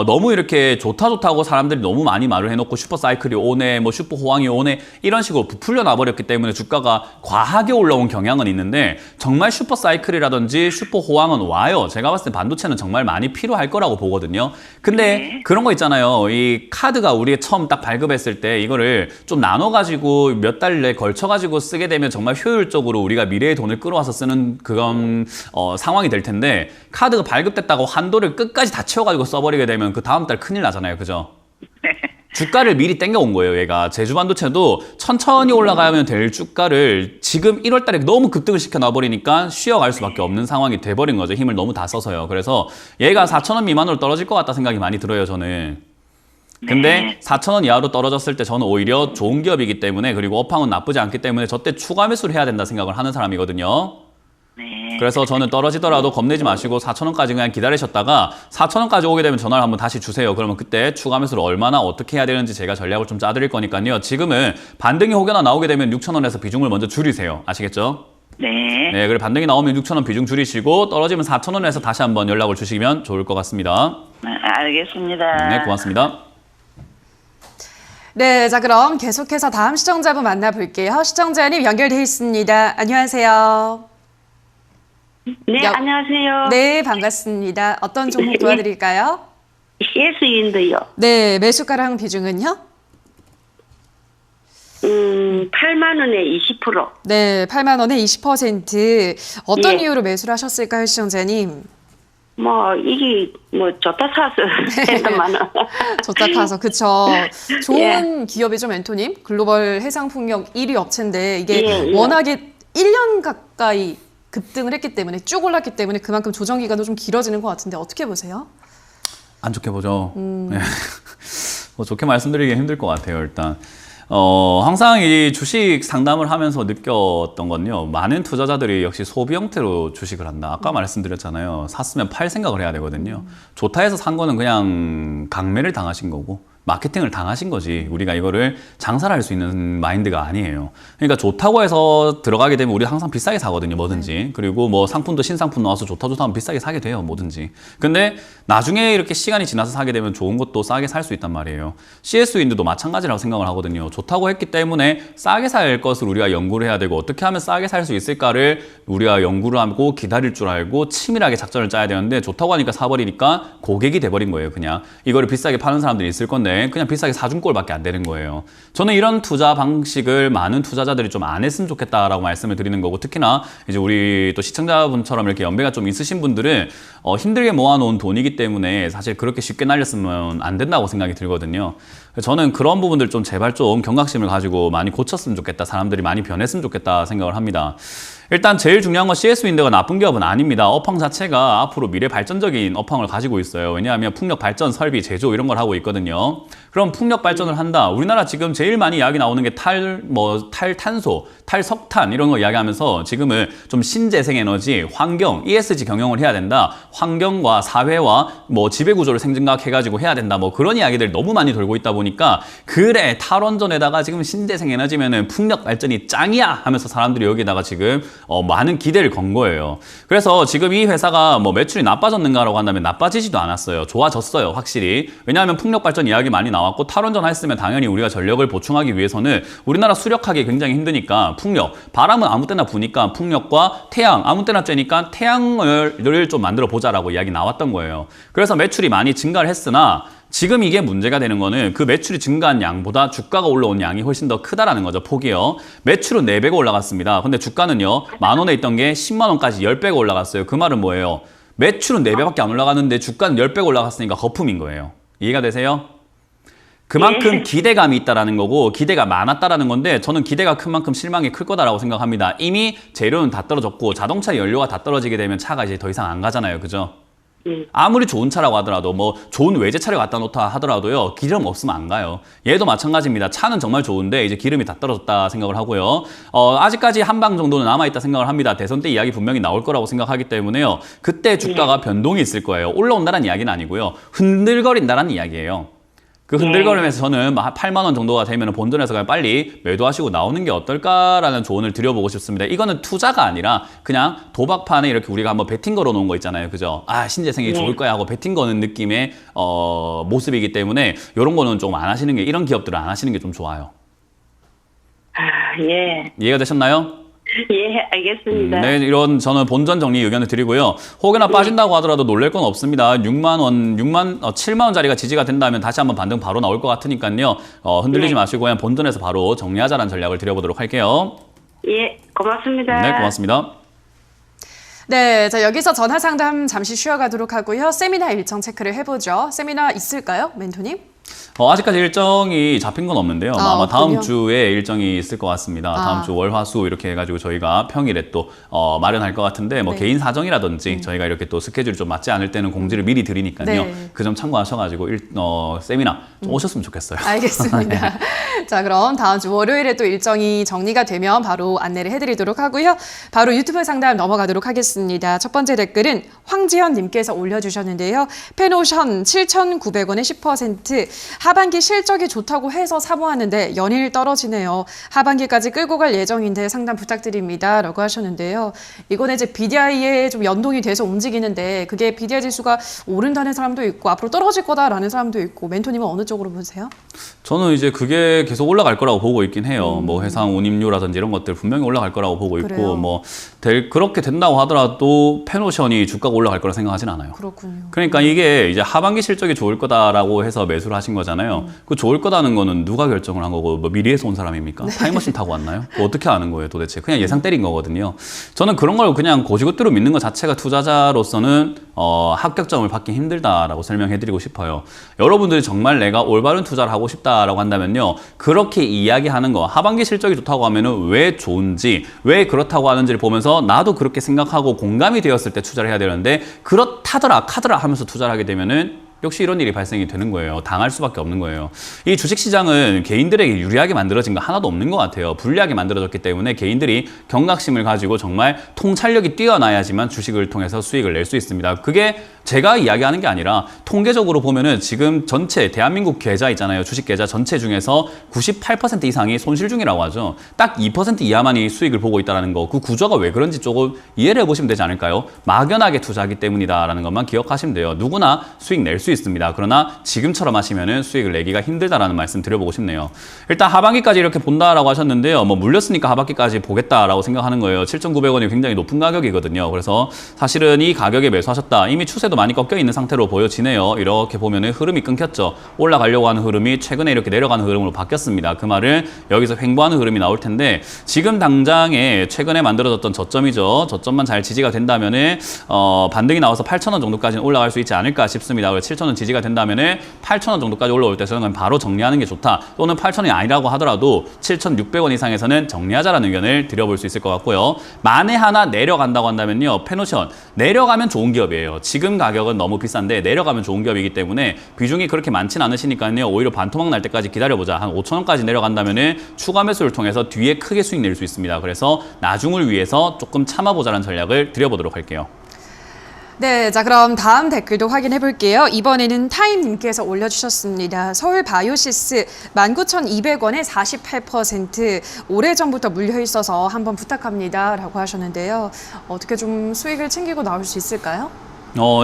너무 이렇게 좋다고 사람들이 너무 많이 말을 해놓고 슈퍼사이클이 오네, 뭐 슈퍼호황이 오네 이런 식으로 부풀려 놔버렸기 때문에 주가가 과하게 올라온 경향은 있는데 정말 슈퍼사이클이라든지 슈퍼호황은 와요. 제가 봤을 때 반도체는 정말 많이 필요할 거라고 보거든요. 근데 그런 거 있잖아요. 이 카드가 우리가 처음 딱 발급했을 때 이거를 좀 나눠가지고 몇 달에 걸쳐가지고 쓰게 되면 정말 효율적으로 우리가 미래의 돈을 끌어와서 쓰는 그런 상황이 될 텐데 카드가 발급됐다고 한도를 끝까지 다 채워가지고 써버리게 되면 그 다음 달 큰일 나잖아요. 그죠? 주가를 미리 땡겨온 거예요. 얘가 제주반도체도 천천히 올라가면 될 주가를 지금 1월 달에 너무 급등을 시켜놔버리니까 쉬어갈 수밖에 없는 상황이 돼버린 거죠. 힘을 너무 다 써서요. 그래서 얘가 4,000원 미만으로 떨어질 것 같다 생각이 많이 들어요. 저는. 근데 4,000원 이하로 떨어졌을 때 저는 오히려 좋은 기업이기 때문에 그리고 업황은 나쁘지 않기 때문에 저때 추가 매수를 해야 된다 생각을 하는 사람이거든요. 네. 그래서 저는 떨어지더라도 겁내지 마시고 4,000원까지 그냥 기다리셨다가 4,000원까지 오게 되면 전화를 한번 다시 주세요. 그러면 그때 추가 매수를 얼마나 어떻게 해야 되는지 제가 전략을 좀 짜드릴 거니까요. 지금은 반등이 혹여나 나오게 되면 6,000원에서 비중을 먼저 줄이세요. 아시겠죠? 네. 네, 그리고 반등이 나오면 6,000원 비중 줄이시고 떨어지면 4,000원에서 다시 한번 연락을 주시면 좋을 것 같습니다. 알겠습니다. 네, 고맙습니다. 네, 자 그럼 계속해서 다음 시청자분 만나볼게요. 시청자님 연결돼 있습니다. 안녕하세요. 네, 여- 안녕하세요. 네, 반갑습니다. 어떤 종목 도와드릴까요? CS인데요. 네, 매수가랑 비중은요? 8만 원에 20%. 네, 8만 원에 20%. 어떤 예. 이유로 매수를 하셨을까요, 시청자님? 뭐 이게 뭐 좋다 사서 했더만은. 좋다 카서 그쵸. 좋은 기업이죠, 멘토님. 글로벌 해상풍력 1위 업체인데 이게 예. 워낙에 1년 가까이 급등을 했기 때문에 쭉 올랐기 때문에 그만큼 조정 기간도 좀 길어지는 것 같은데 어떻게 보세요? 안 좋게 보죠. 네. 뭐 좋게 말씀드리기 힘들 것 같아요, 일단. 항상 이 주식 상담을 하면서 느꼈던 건요. 많은 투자자들이 역시 소비 형태로 주식을 한다. 아까 말씀드렸잖아요. 샀으면 팔 생각을 해야 되거든요. 좋다 해서 산 거는 그냥 강매를 당하신 거고 마케팅을 당하신 거지. 우리가 이거를 장사를 할 수 있는 마인드가 아니에요. 그러니까 좋다고 해서 들어가게 되면 우리 항상 비싸게 사거든요, 뭐든지. 그리고 뭐 상품도 신상품 나와서 좋다 하면 비싸게 사게 돼요, 뭐든지. 근데 나중에 이렇게 시간이 지나서 사게 되면 좋은 것도 싸게 살 수 있단 말이에요. CS윈드도 마찬가지라고 생각을 하거든요. 좋다고 했기 때문에 싸게 살 것을 우리가 연구를 해야 되고 어떻게 하면 싸게 살 수 있을까를 우리가 연구를 하고 기다릴 줄 알고 치밀하게 작전을 짜야 되는데 좋다고 하니까 사버리니까 고객이 돼버린 거예요, 그냥. 이거를 비싸게 파는 사람들이 있을 건데 그냥 비싸게 사준 꼴밖에 안 되는 거예요. 저는 이런 투자 방식을 많은 투자자들이 좀 안 했으면 좋겠다라고 말씀을 드리는 거고 특히나 이제 우리 또 시청자분처럼 이렇게 연배가 좀 있으신 분들은 힘들게 모아놓은 돈이기 때문에 사실 그렇게 쉽게 날렸으면 안 된다고 생각이 들거든요. 저는 그런 부분들 좀 제발 좀 경각심을 가지고 많이 고쳤으면 좋겠다. 사람들이 많이 변했으면 좋겠다 생각을 합니다. 일단 제일 중요한 건 CS윈드가 나쁜 기업은 아닙니다. 업황 자체가 앞으로 미래 발전적인 업황을 가지고 있어요. 왜냐하면 풍력 발전, 설비, 제조 이런 걸 하고 있거든요. 그럼 풍력 발전을 한다. 우리나라 지금 제일 많이 이야기 나오는 게 탈탄소, 탈석탄 이런 거 이야기하면서 지금은 좀 신재생에너지, 환경, ESG 경영을 해야 된다. 환경과 사회와 뭐 지배구조를 생각해가지고 해야 된다. 뭐 그런 이야기들 너무 많이 돌고 있다 보니 보니까 그래 탈원전에다가 지금 신재생 에너지면은 풍력 발전이 짱이야 하면서 사람들이 여기다가 지금 많은 기대를 건 거예요. 그래서 지금 이 회사가 뭐 매출이 나빠졌는가라고 한다면 나빠지지도 않았어요. 좋아졌어요, 확실히. 왜냐하면 풍력 발전 이야기 많이 나왔고 탈원전 했으면 당연히 우리가 전력을 보충하기 위해서는 우리나라 수력하기 굉장히 힘드니까 풍력, 바람은 아무 때나 부니까 풍력과 태양 아무 때나 쬐니까 태양을 좀 만들어 보자라고 이야기 나왔던 거예요. 그래서 매출이 많이 증가를 했으나 지금 이게 문제가 되는 거는 그 매출이 증가한 양보다 주가가 올라온 양이 훨씬 더 크다라는 거죠. 폭이요. 매출은 4배가 올라갔습니다. 근데 주가는요. 10,000원에 있던 게 10만 원까지 10배가 올라갔어요. 그 말은 뭐예요? 매출은 4배밖에 안 올라가는데 주가는 10배가 올라갔으니까 거품인 거예요. 이해가 되세요? 그만큼 기대감이 있다라는 거고 기대가 많았다라는 건데 저는 기대가 큰 만큼 실망이 클 거다라고 생각합니다. 이미 재료는 다 떨어졌고 자동차 연료가 다 떨어지게 되면 차가 이제 더 이상 안 가잖아요. 그죠? 아무리 좋은 차라고 하더라도 뭐 좋은 외제차를 갖다 놓다 하더라도요 기름 없으면 안 가요. 얘도 마찬가지입니다. 차는 정말 좋은데 이제 기름이 다 떨어졌다 생각을 하고요. 아직까지 한 방 정도는 남아있다 생각을 합니다. 대선 때 이야기 분명히 나올 거라고 생각하기 때문에요. 그때 주가가 변동이 있을 거예요. 올라온다는 이야기는 아니고요. 흔들거린다는 이야기예요. 그 흔들거리면서 저는 8만 원 정도가 되면 본전에서 그냥 빨리 매도하시고 나오는 게 어떨까라는 조언을 드려보고 싶습니다. 이거는 투자가 아니라 그냥 도박판에 이렇게 우리가 한번 베팅 걸어 놓은 거 있잖아요. 그죠? 아, 신재생이 좋을 거야 하고 베팅 거는 느낌의 모습이기 때문에 이런 거는 좀 안 하시는 게, 이런 기업들은 안 하시는 게 좀 좋아요. 예. 이해가 되셨나요? 예, 알겠습니다. 네, 이런 저는 본전 정리 의견을 드리고요. 혹여나 빠진다고 하더라도 놀랄 건 없습니다. 7만 원짜리가 지지가 된다면 다시 한번 반등 바로 나올 것 같으니까요. 흔들리지 마시고 그냥 본전에서 바로 정리하자라는 전략을 드려보도록 할게요. 예, 고맙습니다. 네, 고맙습니다. 네, 자 여기서 전화 상담 잠시 쉬어가도록 하고요. 세미나 일정 체크를 해보죠. 세미나 있을까요, 멘토님? 아직까지 일정이 잡힌 건 없는데요. 아마 다음 없군요. 주에 일정이 있을 것 같습니다. 다음 주 월, 화, 수 이렇게 해가지고 저희가 평일에 또 마련할 것 같은데 뭐 네. 개인 사정이라든지 저희가 이렇게 또 스케줄이 좀 맞지 않을 때는 공지를 미리 드리니까요. 네. 그 점 참고하셔가지고 세미나 좀 오셨으면 좋겠어요. 알겠습니다. 자, 그럼 다음 주 월요일에 또 일정이 정리가 되면 바로 안내를 해드리도록 하고요. 바로 유튜브 상담 넘어가도록 하겠습니다. 첫 번째 댓글은 황지현 님께서 올려주셨는데요. 페노션 7,900원에 10%, 하반기 실적이 좋다고 해서 사모았는데 연일 떨어지네요. 하반기까지 끌고 갈 예정인데 상담 부탁드립니다. 라고 하셨는데요. 이거는 이제 BDI에 좀 연동이 돼서 움직이는데 그게 BDI 지수가 오른다는 사람도 있고 앞으로 떨어질 거다라는 사람도 있고, 멘토님은 어느 쪽으로 보세요? 저는 이제 그게 계속 올라갈 거라고 보고 있긴 해요. 뭐 해상 운임료라든지 이런 것들 분명히 올라갈 거라고 보고 있고, 그래요? 뭐 그렇게 된다고 하더라도 페노션이 주가가 올라갈 거라 생각하진 않아요. 그렇군요. 그러니까 이게 이제 하반기 실적이 좋을 거다라고 해서 매수를 하신 거잖아요. 그 좋을 거다는 거는 누가 결정을 한 거고, 뭐 미래에서 온 사람입니까? 타임머신 타고 왔나요? 그거 어떻게 아는 거예요, 도대체? 그냥 예상 때린 거거든요. 저는 그런 걸 그냥 고지고대로 믿는 것 자체가 투자자로서는 합격점을 받기 힘들다라고 설명해드리고 싶어요. 여러분들이 정말 내가 올바른 투자를 하고 싶다라고 한다면요, 그렇게 이야기하는 거, 하반기 실적이 좋다고 하면은 왜 좋은지, 왜 그렇다고 하는지를 보면서 나도 그렇게 생각하고 공감이 되었을 때 투자를 해야 되는데, 그렇다더라 카더라 하면서 투자를 하게 되면은 역시 이런 일이 발생이 되는 거예요. 당할 수밖에 없는 거예요. 이 주식시장은 개인들에게 유리하게 만들어진 거 하나도 없는 것 같아요. 불리하게 만들어졌기 때문에 개인들이 경각심을 가지고 정말 통찰력이 뛰어나야지만 주식을 통해서 수익을 낼 수 있습니다. 그게 제가 이야기하는 게 아니라 통계적으로 보면은 지금 전체 대한민국 계좌 있잖아요. 주식 계좌 전체 중에서 98% 이상이 손실 중이라고 하죠. 딱 2% 이하만이 수익을 보고 있다는 거, 그 구조가 왜 그런지 조금 이해를 해보시면 되지 않을까요? 막연하게 투자하기 때문이다라는 것만 기억하시면 돼요. 누구나 수익 낼 수 있습니다. 그러나 지금처럼 하시면은 수익을 내기가 힘들다라는 말씀 드려보고 싶네요. 일단 하반기까지 이렇게 본다라고 하셨는데요. 뭐 물렸으니까 하반기까지 보겠다라고 생각하는 거예요. 7,900원이 굉장히 높은 가격이거든요. 그래서 사실은 이 가격에 매수하셨다. 이미 추세도 많이 꺾여 있는 상태로 보여지네요. 이렇게 보면은 흐름이 끊겼죠. 올라가려고 하는 흐름이 최근에 이렇게 내려가는 흐름으로 바뀌었습니다. 그 말은 여기서 횡보하는 흐름이 나올 텐데, 지금 당장에 최근에 만들어졌던 저점이죠. 저점만 잘 지지가 된다면은 반등이 나와서 8,000원 정도까지는 올라갈 수 있지 않을까 싶습니다. 7,000원 지지가 된다면은 8,000원 정도까지 올라올 때 저는 바로 정리하는 게 좋다. 또는 8,000원이 아니라고 하더라도 7,600원 이상에서는 정리하자라는 의견을 드려볼 수 있을 것 같고요. 만에 하나 내려간다고 한다면요, 페노션 내려가면 좋은 기업이에요. 지금 가격은 너무 비싼데 내려가면 좋은 기업이기 때문에 비중이 그렇게 많진 않으시니까요. 오히려 반토막 날 때까지 기다려보자. 한 5,000원까지 내려간다면은 추가 매수를 통해서 뒤에 크게 수익 낼 수 있습니다. 그래서 나중을 위해서 조금 참아보자라는 전략을 드려보도록 할게요. 네, 자 그럼 다음 댓글도 확인해 볼게요. 이번에는 타임님께서 올려주셨습니다. 서울 바이오시스 19,200원에 48% 오래전부터 물려 있어서 한번 부탁합니다 라고 하셨는데요. 어떻게 좀 수익을 챙기고 나올 수 있을까요?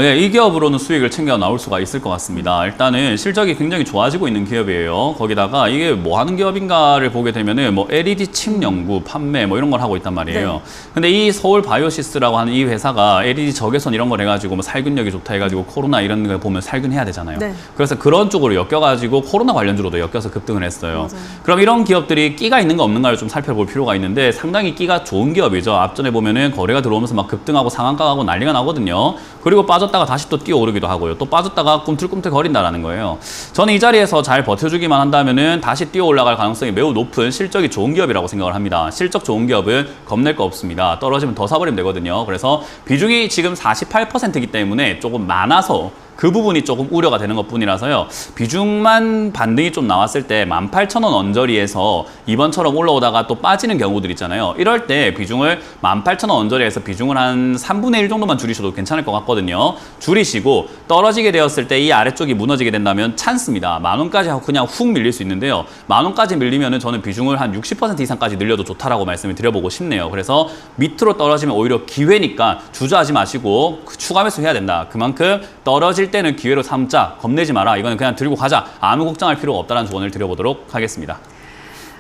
예, 이 기업으로는 수익을 챙겨 나올 수가 있을 것 같습니다. 일단은 실적이 굉장히 좋아지고 있는 기업이에요. 거기다가 이게 뭐 하는 기업인가를 보게 되면은 뭐 LED 칩 연구, 판매 뭐 이런 걸 하고 있단 말이에요. 네. 근데 이 서울 바이오시스라고 하는 이 회사가 LED 적외선 이런 걸 해가지고 뭐 살균력이 좋다 해가지고 코로나 이런 거 보면 살균해야 되잖아요. 네. 그래서 그런 쪽으로 엮여가지고 코로나 관련주로도 엮여서 급등을 했어요. 맞아요. 그럼 이런 기업들이 끼가 있는가 없는가를 좀 살펴볼 필요가 있는데 상당히 끼가 좋은 기업이죠. 앞전에 보면은 거래가 들어오면서 막 급등하고 상한가 가고 난리가 나거든요. 그리고 빠졌다가 다시 또 뛰어오르기도 하고요. 또 빠졌다가 꿈틀꿈틀 거린다라는 거예요. 저는 이 자리에서 잘 버텨주기만 한다면은 다시 뛰어 올라갈 가능성이 매우 높은 실적이 좋은 기업이라고 생각을 합니다. 실적 좋은 기업은 겁낼 거 없습니다. 떨어지면 더 사버리면 되거든요. 그래서 비중이 지금 48%이기 때문에 조금 많아서 그 부분이 조금 우려가 되는 것뿐이라서요. 비중만 반등이 좀 나왔을 때 18,000원 언저리에서 이번처럼 올라오다가 또 빠지는 경우들 있잖아요. 이럴 때 비중을 18,000원 언저리에서 비중을 한 3분의 1 정도만 줄이셔도 괜찮을 것 같거든요. 줄이시고 떨어지게 되었을 때 이 아래쪽이 무너지게 된다면 찬스입니다. 10,000원까지 그냥 훅 밀릴 수 있는데요. 10,000원까지 밀리면은 저는 비중을 한 60% 이상까지 늘려도 좋다라고 말씀을 드려보고 싶네요. 그래서 밑으로 떨어지면 오히려 기회니까 주저하지 마시고 추가 매수 해야 된다. 그만큼 떨어질 때는 기회로 삼자, 겁내지 마라. 이거는 그냥 들고 가자. 아무 걱정할 필요가 없다는 조언을 드려보도록 하겠습니다.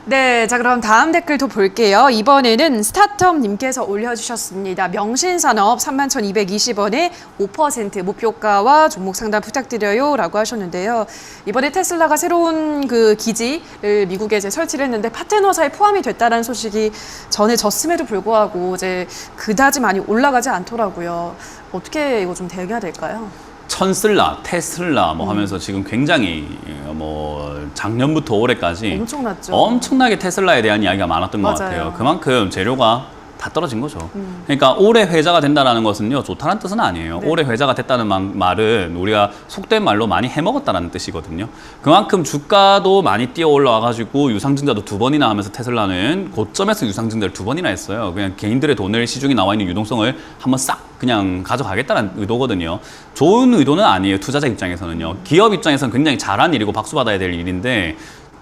네, 자 그럼 다음 댓글도 볼게요. 이번에는 스타트업님께서 올려주셨습니다. 명신산업 31,220원에 5% 목표가와 종목 상담 부탁드려요 라고 하셨는데요. 이번에 테슬라가 새로운 그 기지를 미국에 이제 설치를 했는데 파트너사에 포함이 됐다는 소식이 전해졌음에도 불구하고 이제 그다지 많이 올라가지 않더라고요. 어떻게 이거 좀 대응해야 될까요? 천슬라, 테슬라 뭐 하면서 지금 굉장히 뭐 작년부터 올해까지 엄청났죠. 엄청나게 테슬라에 대한 이야기가 많았던 것 맞아요. 같아요. 그만큼 재료가 다 떨어진 거죠. 그러니까 올해 회자가 된다는 것은요, 좋다는 뜻은 아니에요. 네. 올해 회자가 됐다는 말은 우리가 속된 말로 많이 해먹었다는 뜻이거든요. 그만큼 주가도 많이 뛰어 올라와가지고 유상증자도 2번이나 하면서 테슬라는 고점에서 유상증자를 2번이나 했어요. 그냥 개인들의 돈을 시중에 나와 있는 유동성을 한번 싹 그냥 가져가겠다는 의도거든요. 좋은 의도는 아니에요. 투자자 입장에서는요. 기업 입장에서는 굉장히 잘한 일이고 박수 받아야 될 일인데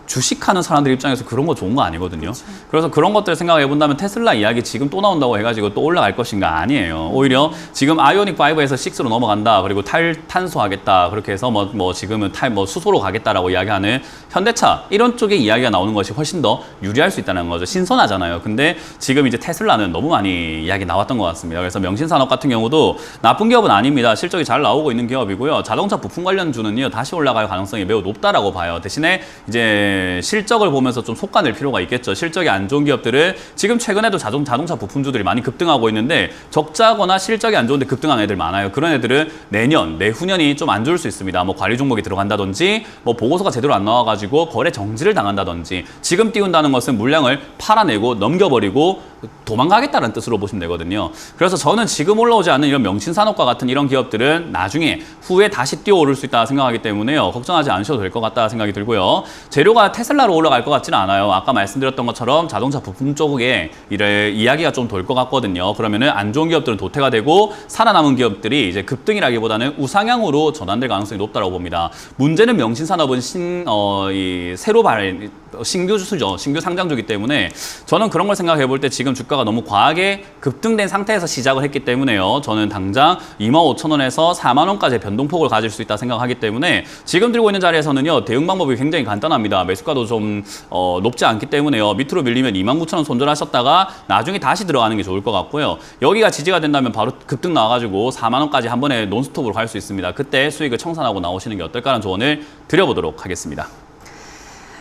주식하는 사람들 입장에서 그런 거 좋은 거 아니거든요. 그래서 그런 것들을 생각해 본다면 테슬라 이야기 지금 또 나온다고 해가지고 또 올라갈 것인가 아니에요. 오히려 지금 아이오닉 5에서 6로 넘어간다. 그리고 탈탄소하겠다. 그렇게 해서 뭐 지금은 수소로 가겠다라고 이야기하는 현대차 이런 쪽의 이야기가 나오는 것이 훨씬 더 유리할 수 있다는 거죠. 신선하잖아요. 근데 지금 이제 테슬라는 너무 많이 이야기 나왔던 것 같습니다. 그래서 명신산업 같은 경우도 나쁜 기업은 아닙니다. 실적이 잘 나오고 있는 기업이고요. 자동차 부품 관련주는요 다시 올라갈 가능성이 매우 높다라고 봐요. 대신에 이제 실적을 보면서 좀 속아낼 필요가 있겠죠. 실적이 안 좋은 기업들은 지금 최근에도 자동차 부품주들이 많이 급등하고 있는데 적자거나 실적이 안 좋은데 급등하는 애들 많아요. 그런 애들은 내후년이 좀 안 좋을 수 있습니다. 뭐 관리 종목이 들어간다든지 뭐 보고서가 제대로 안 나와가지고 거래 정지를 당한다든지 지금 띄운다는 것은 물량을 팔아내고 넘겨버리고 도망가겠다는 뜻으로 보시면 되거든요. 그래서 저는 지금 올라오지 않는 이런 명신산업과 같은 이런 기업들은 나중에 후에 다시 뛰어오를 수 있다 생각하기 때문에요. 걱정하지 않으셔도 될 것 같다 생각이 들고요. 재료가 테슬라로 올라갈 것 같지는 않아요. 아까 말씀드렸던 것처럼 자동차 부품 쪽에 이야기가 좀 돌 것 같거든요. 그러면은 안 좋은 기업들은 도태가 되고 살아남은 기업들이 이제 급등이라기보다는 우상향으로 전환될 가능성이 높다고 봅니다. 문제는 명신산업은 신규 주수죠. 신규 상장주기 때문에 저는 그런 걸 생각해 볼 때 지금 주가가 너무 과하게 급등된 상태에서 시작을 했기 때문에요. 저는 당장 25,000원에서 40,000원까지 변동폭을 가질 수 있다 생각하기 때문에 지금 들고 있는 자리에서는요. 대응 방법이 굉장히 간단합니다. 매수가도 좀 높지 않기 때문에요. 밑으로 밀리면 29,000원 손절하셨다가 나중에 다시 들어가는 게 좋을 것 같고요. 여기가 지지가 된다면 바로 급등 나와가지고 40,000원까지 한 번에 논스톱으로 갈 수 있습니다. 그때 수익을 청산하고 나오시는 게 어떨까라는 조언을 드려보도록 하겠습니다.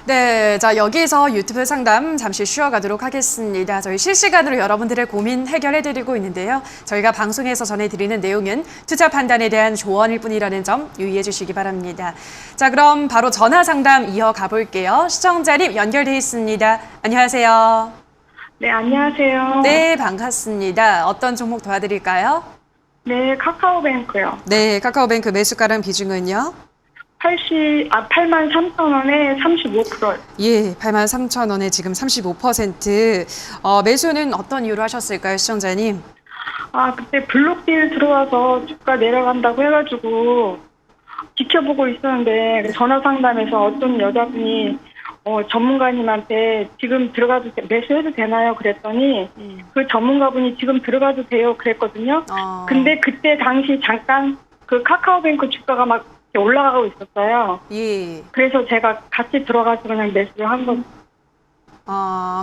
네, 자 여기서 유튜브 상담 잠시 쉬어가도록 하겠습니다. 저희 실시간으로 여러분들의 고민 해결해드리고 있는데요. 저희가 방송에서 전해드리는 내용은 투자 판단에 대한 조언일 뿐이라는 점 유의해 주시기 바랍니다. 자 그럼 바로 전화 상담 이어가 볼게요. 시청자님 연결돼 있습니다. 안녕하세요. 네, 안녕하세요. 네, 반갑습니다. 어떤 종목 도와드릴까요? 네, 카카오뱅크요. 네, 카카오뱅크 매수가랑 비중은요? 83,000원에 35%요. 예, 83,000원에 지금 35%. 매수는 어떤 이유로 하셨을까요, 시청자님? 그때 블록딜 들어와서 주가 내려간다고 해가지고 지켜보고 있었는데 전화 상담에서 어떤 여자분이 전문가님한테 지금 들어가도 매수해도 되나요? 그랬더니 그 전문가분이 지금 들어가도 돼요 그랬거든요. 근데 그때 당시 잠깐 그 카카오뱅크 주가가 막 올라가고 있었어요. 예. 그래서 제가 같이 들어가서 그냥 매수를 한 거죠.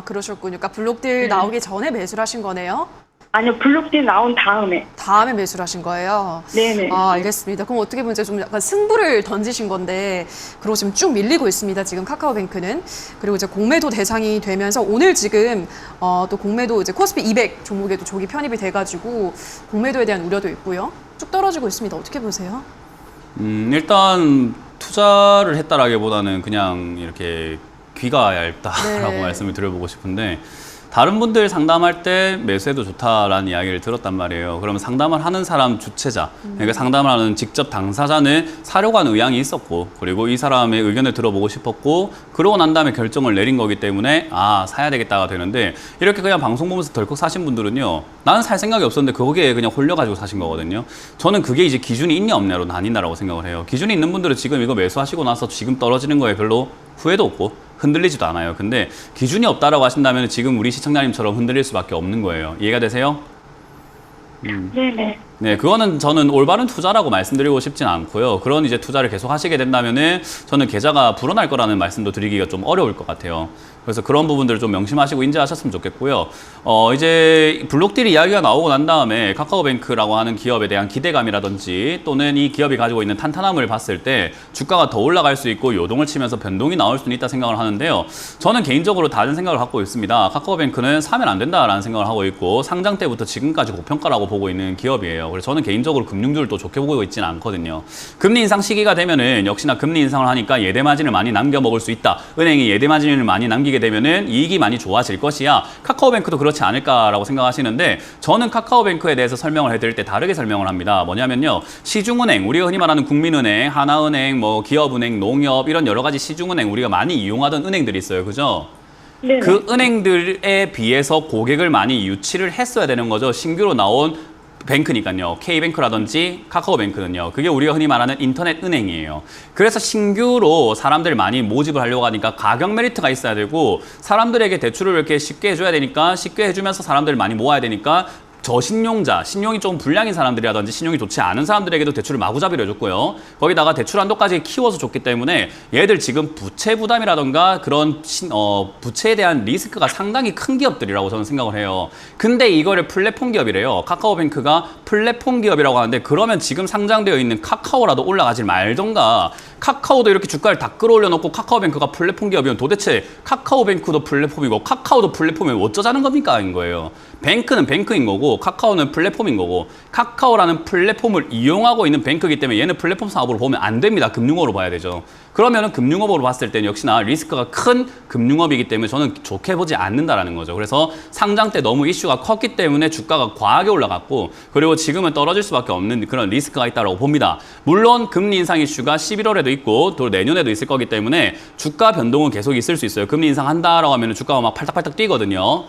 그러셨군요. 그러니까 블록딜 나오기 전에 매수를 하신 거네요. 아니요, 블록딜 나온 다음에. 다음에 매수를 하신 거예요. 네네. 알겠습니다. 그럼 어떻게 보면 이제 좀 약간 승부를 던지신 건데, 그리고 지금 쭉 밀리고 있습니다. 지금 카카오뱅크는. 그리고 이제 공매도 대상이 되면서 오늘 지금 또 공매도 이제 코스피 200 종목에도 조기 편입이 돼가지고 공매도에 대한 우려도 있고요. 쭉 떨어지고 있습니다. 어떻게 보세요? 일단 투자를 했다라기보다는 그냥 이렇게 귀가 얇다라고 네. 말씀을 드려보고 싶은데, 다른 분들 상담할 때 매수해도 좋다라는 이야기를 들었단 말이에요. 그러면 상담을 하는 사람 주체자, 그러니까 상담을 하는 직접 당사자는 사려고 하는 의향이 있었고, 그리고 이 사람의 의견을 들어보고 싶었고, 그러고 난 다음에 결정을 내린 거기 때문에 사야 되겠다가 되는데, 이렇게 그냥 방송 보면서 덜컥 사신 분들은요, 나는 살 생각이 없었는데 거기에 그냥 홀려가지고 사신 거거든요. 저는 그게 이제 기준이 있냐 없냐로 나뉜다라고 생각을 해요. 기준이 있는 분들은 지금 이거 매수하시고 나서 지금 떨어지는 거에 별로 후회도 없고 흔들리지도 않아요. 근데 기준이 없다라고 하신다면 지금 우리 시청자님처럼 흔들릴 수밖에 없는 거예요. 이해가 되세요? 네네. 네, 그거는 저는 올바른 투자라고 말씀드리고 싶진 않고요. 그런 이제 투자를 계속 하시게 된다면은 저는 계좌가 불어날 거라는 말씀도 드리기가 좀 어려울 것 같아요. 그래서 그런 부분들을 좀 명심하시고 인지하셨으면 좋겠고요. 이제 블록딜 이야기가 나오고 난 다음에 카카오뱅크라고 하는 기업에 대한 기대감이라든지 또는 이 기업이 가지고 있는 탄탄함을 봤을 때 주가가 더 올라갈 수 있고 요동을 치면서 변동이 나올 수는 있다 생각을 하는데요. 저는 개인적으로 다른 생각을 갖고 있습니다. 카카오뱅크는 사면 안 된다라는 생각을 하고 있고 상장 때부터 지금까지 고평가라고 보고 있는 기업이에요. 그래서 저는 개인적으로 금융주를 또 좋게 보고 있지는 않거든요. 금리 인상 시기가 되면은 역시나 금리 인상을 하니까 예대 마진을 많이 남겨 먹을 수 있다. 은행이 예대 마진을 많이 남기게 되면은 이익이 많이 좋아질 것이야. 카카오뱅크도 그렇지 않을까라고 생각하시는데 저는 카카오뱅크에 대해서 설명을 해드릴 때 다르게 설명을 합니다. 뭐냐면요, 시중은행, 우리가 흔히 말하는 국민은행, 하나은행, 뭐 기업은행, 농협 이런 여러 가지 시중은행 우리가 많이 이용하던 은행들이 있어요, 그죠? 네네. 그 은행들에 비해서 고객을 많이 유치를 했어야 되는 거죠. 신규로 나온 뱅크니까요. K뱅크라든지 카카오뱅크는요. 그게 우리가 흔히 말하는 인터넷 은행이에요. 그래서 신규로 사람들 많이 모집을 하려고 하니까 가격 메리트가 있어야 되고 사람들에게 대출을 이렇게 쉽게 해줘야 되니까 쉽게 해주면서 사람들을 많이 모아야 되니까 저신용자, 신용이 좀 불량인 사람들이라든지 신용이 좋지 않은 사람들에게도 대출을 마구잡이로 해줬고요. 거기다가 대출 한도까지 키워서 줬기 때문에 얘들 지금 부채 부담이라던가 그런 부채에 대한 리스크가 상당히 큰 기업들이라고 저는 생각을 해요. 근데 이거를 플랫폼 기업이래요. 카카오뱅크가 플랫폼 기업이라고 하는데 그러면 지금 상장되어 있는 카카오라도 올라가지 말던가 카카오도 이렇게 주가를 다 끌어올려 놓고 카카오뱅크가 플랫폼 기업이면 도대체 카카오뱅크도 플랫폼이고 카카오도 플랫폼이면 어쩌자는 겁니까? 인 거예요. 뱅크는 뱅크인 거고 카카오는 플랫폼인 거고 카카오라는 플랫폼을 이용하고 있는 뱅크이기 때문에 얘는 플랫폼 사업으로 보면 안 됩니다. 금융업으로 봐야 되죠. 그러면은 금융업으로 봤을 때는 역시나 리스크가 큰 금융업이기 때문에 저는 좋게 보지 않는다라는 거죠. 그래서 상장 때 너무 이슈가 컸기 때문에 주가가 과하게 올라갔고 그리고 지금은 떨어질 수밖에 없는 그런 리스크가 있다고 봅니다. 물론 금리 인상 이슈가 11월에도 있고 또 내년에도 있을 거기 때문에 주가 변동은 계속 있을 수 있어요. 금리 인상한다라고 하면 주가가 막 팔딱팔딱 뛰거든요.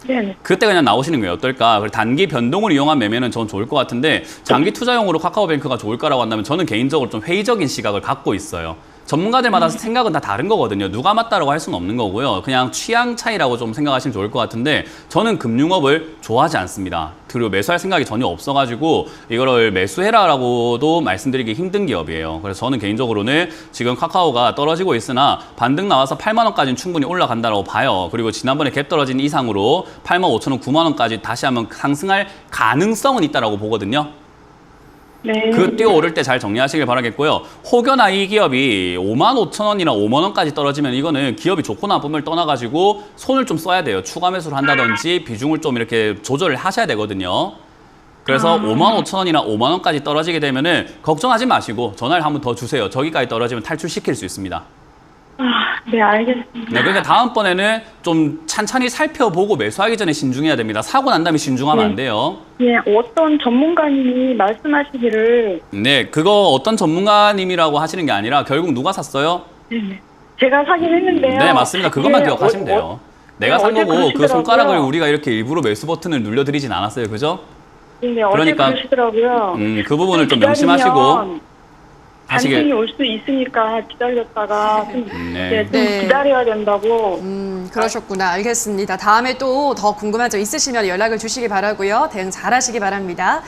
네네. 그때 그냥 나오시는 게 어떨까? 단기 변동을 이용한 매매는 전 좋을 것 같은데 장기 투자용으로 카카오뱅크가 좋을까라고 한다면 저는 개인적으로 좀 회의적인 시각을 갖고 있어요. 전문가들마다 생각은 다 다른 거거든요. 누가 맞다라고 할 수는 없는 거고요. 그냥 취향 차이라고 좀 생각하시면 좋을 것 같은데 저는 금융업을 좋아하지 않습니다. 그리고 매수할 생각이 전혀 없어가지고 이거를 매수해라라고도 말씀드리기 힘든 기업이에요. 그래서 저는 개인적으로는 지금 카카오가 떨어지고 있으나 반등 나와서 8만 원까지는 충분히 올라간다고 봐요. 그리고 지난번에 갭 떨어진 이상으로 8만 5천 원, 9만 원까지 다시 한번 상승할 가능성은 있다라고 보거든요. 네. 그 뛰어오를 때 잘 정리하시길 바라겠고요. 혹여나 이 기업이 5만 5천 원이나 5만 원까지 떨어지면 이거는 기업이 좋고 나쁨을 떠나가지고 손을 좀 써야 돼요. 추가 매수를 한다든지 비중을 좀 이렇게 조절을 하셔야 되거든요. 그래서 5만 5천 원이나 5만 원까지 떨어지게 되면은 걱정하지 마시고 전화를 한번 더 주세요. 저기까지 떨어지면 탈출시킬 수 있습니다. 네, 알겠습니다. 네, 그러니까 다음번에는 좀 찬찬히 살펴보고 매수하기 전에 신중해야 됩니다. 사고 난 다음에 신중하면 안 돼요. 예, 어떤 전문가님이 말씀하시기를 네, 그거 어떤 전문가님이라고 하시는 게 아니라 결국 누가 샀어요? 네네. 제가 사긴 했는데요. 네, 맞습니다. 그것만 예, 기억하시면 돼요. 내가 네, 산 어제 거고 그 그러시더라고요. 손가락을 우리가 이렇게 일부러 매수 버튼을 눌러드리진 않았어요. 그죠? 네, 어제 그러니까 그러시더라고요. 그 부분을 좀 기다리면 명심하시고 반등이 하시길. 올 수 있으니까 기다렸다가 좀, 네. 좀 네. 기다려야 된다고. 그러셨구나. 알겠습니다. 다음에 또 더 궁금한 점 있으시면 연락을 주시기 바라고요. 대응 잘하시기 바랍니다.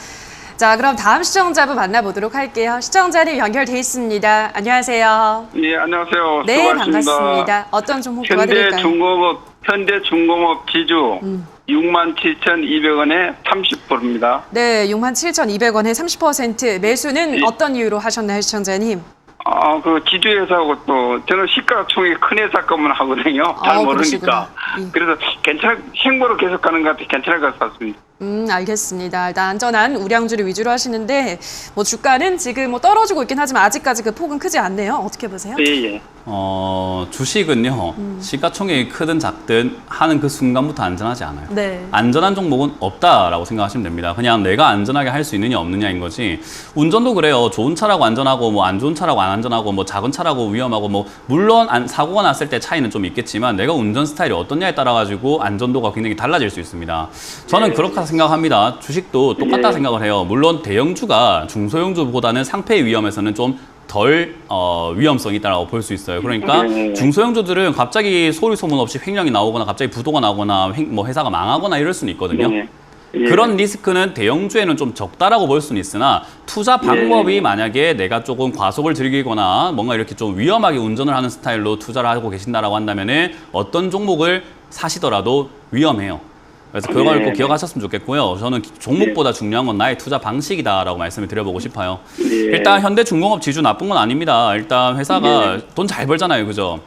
자, 그럼 다음 시청자분 만나보도록 할게요. 시청자님 연결돼 있습니다. 안녕하세요. 예, 안녕하세요. 네, 수고하셨습니다. 반갑습니다. 어떤 종목 도와드릴까요? 현대중공업 지주 67,200원에 30%입니다. 네, 67,200원에 30% 매수는 예. 어떤 이유로 하셨나요, 시청자님? 그 지주회사하고 또 저는 시가총액 큰 회사 것만 하거든요. 잘 모르니까. 그러시구나. 예. 그래서 행보로 계속 가는 것 같아 괜찮을 것 같습니다. 알겠습니다. 일단 안전한 우량주를 위주로 하시는데 뭐 주가는 지금 뭐 떨어지고 있긴 하지만 아직까지 그 폭은 크지 않네요. 어떻게 보세요? 예, 예. 주식은요, 시가총액이 크든 작든 하는 그 순간부터 안전하지 않아요. 네. 안전한 종목은 없다라고 생각하시면 됩니다. 그냥 내가 안전하게 할 수 있느냐 없느냐인 거지. 운전도 그래요. 좋은 차라고 안전하고 뭐 안 좋은 차라고 안 안전하고 뭐 작은 차라고 위험하고 뭐 물론 사고가 났을 때 차이는 좀 있겠지만 내가 운전 스타일이 어떠냐에 따라 가지고 안전도가 굉장히 달라질 수 있습니다. 저는 그렇게 생각합니다. 주식도 똑같다 생각을 해요. 물론 대형주가 중소형주보다는 상폐 위험에서는 좀 덜 위험성이 있다고 볼 수 있어요. 그러니까 중소형주들은 갑자기 소리 소문 없이 횡령이 나오거나 갑자기 부도가 나거나 뭐 회사가 망하거나 이럴 수는 있거든요. 예. 예. 그런 리스크는 대형주에는 좀 적다라고 볼 수는 있으나 투자 방법이 만약에 내가 조금 과속을 즐기거나 뭔가 이렇게 좀 위험하게 운전을 하는 스타일로 투자를 하고 계신다라고 한다면은 어떤 종목을 사시더라도 위험해요. 그래서 그걸 꼭 기억하셨으면 좋겠고요. 저는 종목보다 중요한 건 나의 투자 방식이다라고 말씀을 드려보고 싶어요. 일단 현대중공업 지주 나쁜 건 아닙니다. 일단 회사가 돈 잘 벌잖아요, 그죠?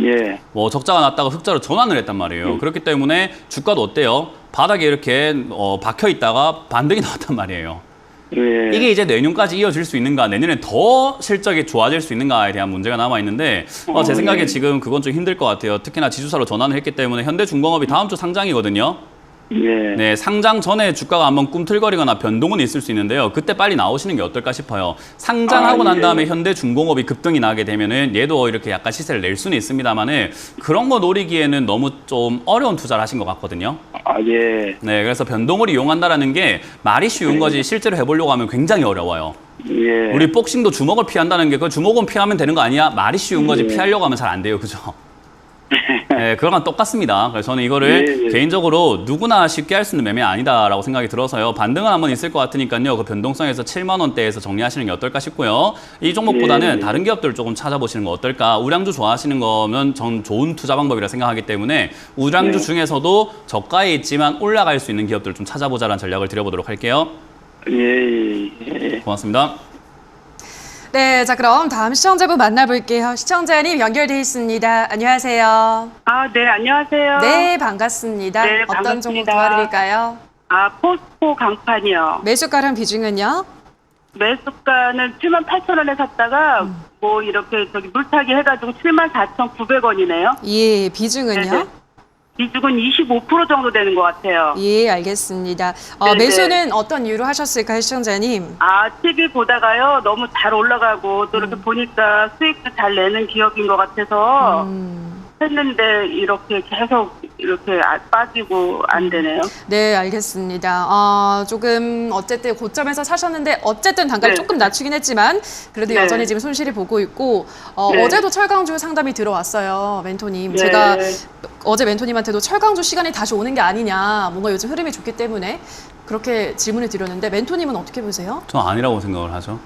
예. 뭐 적자가 났다가 흑자로 전환을 했단 말이에요. 그렇기 때문에 주가도 어때요? 바닥에 이렇게 박혀 있다가 반등이 나왔단 말이에요. 예. 이게 이제 내년까지 이어질 수 있는가, 내년에 더 실적이 좋아질 수 있는가에 대한 문제가 남아 있는데 제 생각에 지금 그건 좀 힘들 것 같아요. 특히나 지주사로 전환을 했기 때문에 현대중공업이 다음 주 상장이거든요. 예. 네, 상장 전에 주가가 한번 꿈틀거리거나 변동은 있을 수 있는데요. 그때 빨리 나오시는 게 어떨까 싶어요. 상장하고 난 다음에 현대중공업이 급등이 나게 되면은 얘도 이렇게 약간 시세를 낼 수는 있습니다만은 그런 거 노리기에는 너무 좀 어려운 투자를 하신 것 같거든요. 예. 네, 그래서 변동을 이용한다라는 게 말이 쉬운 거지 실제로 해보려고 하면 굉장히 어려워요. 예. 우리 복싱도 주먹을 피한다는 게 그 주먹은 피하면 되는 거 아니야? 말이 쉬운 거지 피하려고 하면 잘 안 돼요, 그죠? 네, 그거랑 똑같습니다. 그래서 저는 이거를 개인적으로 누구나 쉽게 할 수 있는 매매 아니다라고 생각이 들어서요. 반등은 한번 있을 것 같으니까요. 그 변동성에서 7만 원대에서 정리하시는 게 어떨까 싶고요. 이 종목보다는 다른 기업들을 조금 찾아보시는 거 어떨까? 우량주 좋아하시는 거면 전 좋은 투자 방법이라 생각하기 때문에 우량주 중에서도 저가에 있지만 올라갈 수 있는 기업들을 좀 찾아보자라는 전략을 드려보도록 할게요. 예. 고맙습니다. 네, 자 그럼 다음 시청자분 만나볼게요. 시청자님 연결돼 있습니다. 안녕하세요. 네, 안녕하세요. 네, 반갑습니다. 네, 어떤 종목 반갑습니다. 도와드릴까요? 포스코 강판이요. 매수가랑 비중은요? 매수가는 78,000원에 샀다가 뭐 이렇게 물타기 해가지고 74,900원이네요. 예, 비중은요? 네네. 비중은 25% 정도 되는 것 같아요. 예, 알겠습니다. 네네. 매수는 어떤 이유로 하셨을까요, 시청자님? TV 보다가요, 너무 잘 올라가고 또 이렇게 보니까 수익도 잘 내는 기업인 것 같아서 했는데 이렇게 계속 이렇게 빠지고 안 되네요. 네, 알겠습니다. 조금 어쨌든 고점에서 사셨는데 어쨌든 단가를 네. 조금 낮추긴 했지만 그래도 네. 여전히 지금 손실이 보고 있고 네. 어제도 철강주 상담이 들어왔어요, 멘토님. 네. 제가 어제 멘토님한테도 철강주 시간이 다시 오는 게 아니냐, 뭔가 요즘 흐름이 좋기 때문에 그렇게 질문을 드렸는데 멘토님은 어떻게 보세요? 저는 아니라고 생각을 하죠.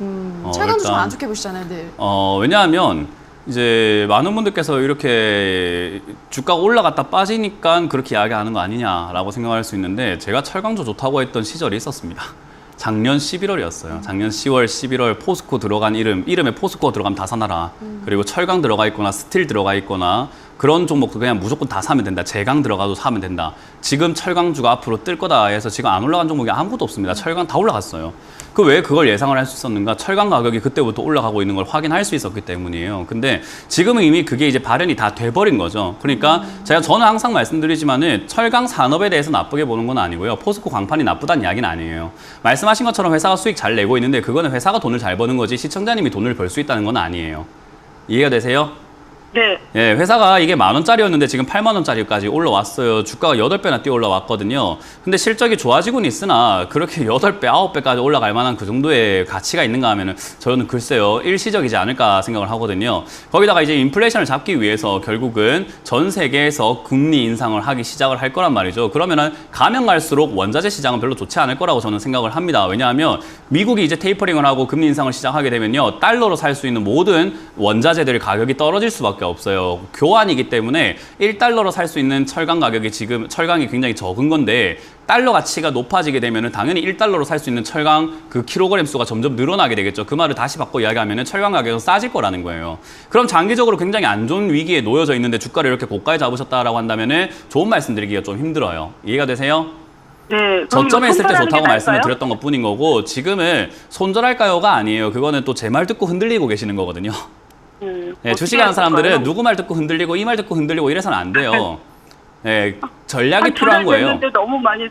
철강주 좀 일단, 안 좋게 보시잖아요, 늘. 왜냐하면 이제 많은 분들께서 이렇게 주가가 올라갔다 빠지니까 그렇게 이야기하는 거 아니냐라고 생각할 수 있는데 제가 철강주 좋다고 했던 시절이 있었습니다. 작년 11월이었어요. 작년 10월, 11월 포스코 들어간 이름에 포스코가 들어가면 다 사놔라. 그리고 철강 들어가 있거나 스틸 들어가 있거나 그런 종목도 그냥 무조건 다 사면 된다. 제강 들어가도 사면 된다. 지금 철강주가 앞으로 뜰 거다 해서 지금 안 올라간 종목이 아무것도 없습니다. 철강 다 올라갔어요. 왜 그걸 예상을 할 수 있었는가? 철강 가격이 그때부터 올라가고 있는 걸 확인할 수 있었기 때문이에요. 근데 지금은 이미 그게 이제 발현이 다 돼버린 거죠. 그러니까 저는 항상 말씀드리지만은 철강 산업에 대해서 나쁘게 보는 건 아니고요. 포스코 광판이 나쁘다는 이야기는 아니에요. 말씀하신 것처럼 회사가 수익 잘 내고 있는데 그거는 회사가 돈을 잘 버는 거지 시청자님이 돈을 벌 수 있다는 건 아니에요. 이해가 되세요? 네. 예, 회사가 이게 10,000원짜리였는데 지금 80,000원짜리까지 올라왔어요. 주가가 8배나 뛰어 올라왔거든요. 근데 실적이 좋아지고는 있으나 그렇게 8배, 9배까지 올라갈 만한 그 정도의 가치가 있는가 하면은 저는 글쎄요, 일시적이지 않을까 생각을 하거든요. 거기다가 이제 인플레이션을 잡기 위해서 결국은 전 세계에서 금리 인상을 하기 시작을 할 거란 말이죠. 그러면은 가면 갈수록 원자재 시장은 별로 좋지 않을 거라고 저는 생각을 합니다. 왜냐하면 미국이 이제 테이퍼링을 하고 금리 인상을 시작하게 되면요, 달러로 살 수 있는 모든 원자재들 가격이 떨어질 수밖에 없어요. 교환이기 때문에 1달러로 살 수 있는 철강 가격이 지금 철강이 굉장히 적은 건데 달러 가치가 높아지게 되면은 당연히 1달러로 살 수 있는 철강 그 킬로그램 수가 점점 늘어나게 되겠죠. 그 말을 다시 바꿔 이야기하면은 철강 가격은 싸질 거라는 거예요. 그럼 장기적으로 굉장히 안 좋은 위기에 놓여져 있는데 주가를 이렇게 고가에 잡으셨다라고 한다면은 좋은 말씀 드리기가 좀 힘들어요. 이해가 되세요? 네. 그럼 저점에 있을 때 손절하는 좋다고 게 말씀을 나을까요? 드렸던 것 뿐인 거고 지금은 손절할까요가 아니에요. 그거는 또 제 말 듣고 흔들리고 계시는 거거든요. 네, 어떻게 주식하는 사람들은 할까요? 누구 말 듣고 흔들리고 이 말 듣고 흔들리고 이래서는 안 돼요. 네, 전략이 필요한 거예요. 됐는데 너무 많이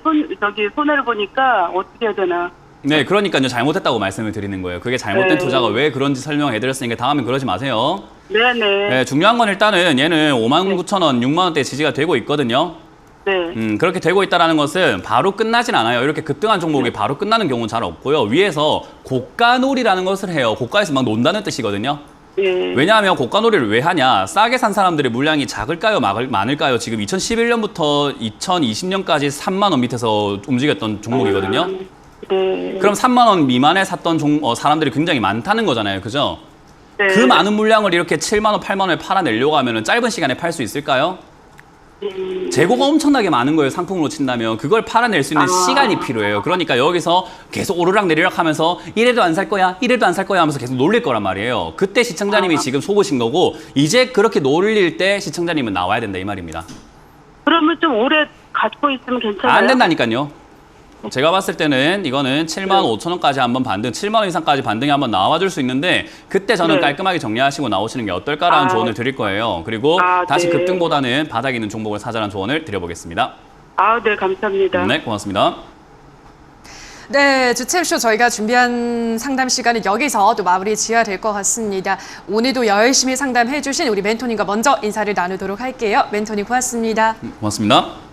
손해를 보니까 어떻게 해야 되나. 네, 그러니까요. 잘못했다고 말씀을 드리는 거예요. 그게 잘못된 네. 투자가 왜 그런지 설명해드렸으니까 다음엔 그러지 마세요. 네네. 네, 중요한 건 일단은 얘는 59,000원, 6만 원대 지지가 되고 있거든요. 네. 그렇게 되고 있다는 것은 바로 끝나진 않아요. 이렇게 급등한 종목이 바로 끝나는 경우는 잘 없고요. 위에서 고가놀이라는 것을 해요. 고가에서 막 논다는 뜻이거든요. 예. 왜냐하면 고가놀이를 왜 하냐? 싸게 산 사람들의 물량이 작을까요? 많을까요? 지금 2011년부터 2020년까지 3만 원 밑에서 움직였던 종목이거든요. 네. 그럼 3만 원 미만에 샀던 사람들이 굉장히 많다는 거잖아요. 그죠? 네. 그 많은 물량을 이렇게 7만 원, 8만 원에 팔아내려고 하면 짧은 시간에 팔 수 있을까요? 재고가 엄청나게 많은 거예요. 상품으로 친다면. 그걸 팔아낼 수 있는 시간이 필요해요. 그러니까 여기서 계속 오르락 내리락 하면서 이래도 안 살 거야, 이래도 안 살 거야 하면서 계속 놀릴 거란 말이에요. 그때 시청자님이 지금 속으신 거고 이제 그렇게 놀릴 때 시청자님은 나와야 된다 이 말입니다. 그러면 좀 오래 갖고 있으면 괜찮아요? 안 된다니까요. 제가 봤을 때는 이거는 75,000원까지 한번 반등, 7만 원 이상까지 반등이 한번 나와줄 수 있는데 그때 저는 네. 깔끔하게 정리하시고 나오시는 게 어떨까라는 조언을 드릴 거예요. 그리고 다시 네. 급등보다는 바닥에 있는 종목을 사자는 조언을 드려보겠습니다. 네, 감사합니다. 네, 고맙습니다. 네, 주챔쇼 저희가 준비한 상담 시간은 여기서 또 마무리 지어야 될 것 같습니다. 오늘도 열심히 상담해 주신 우리 멘토님과 먼저 인사를 나누도록 할게요. 멘토님 고맙습니다. 고맙습니다.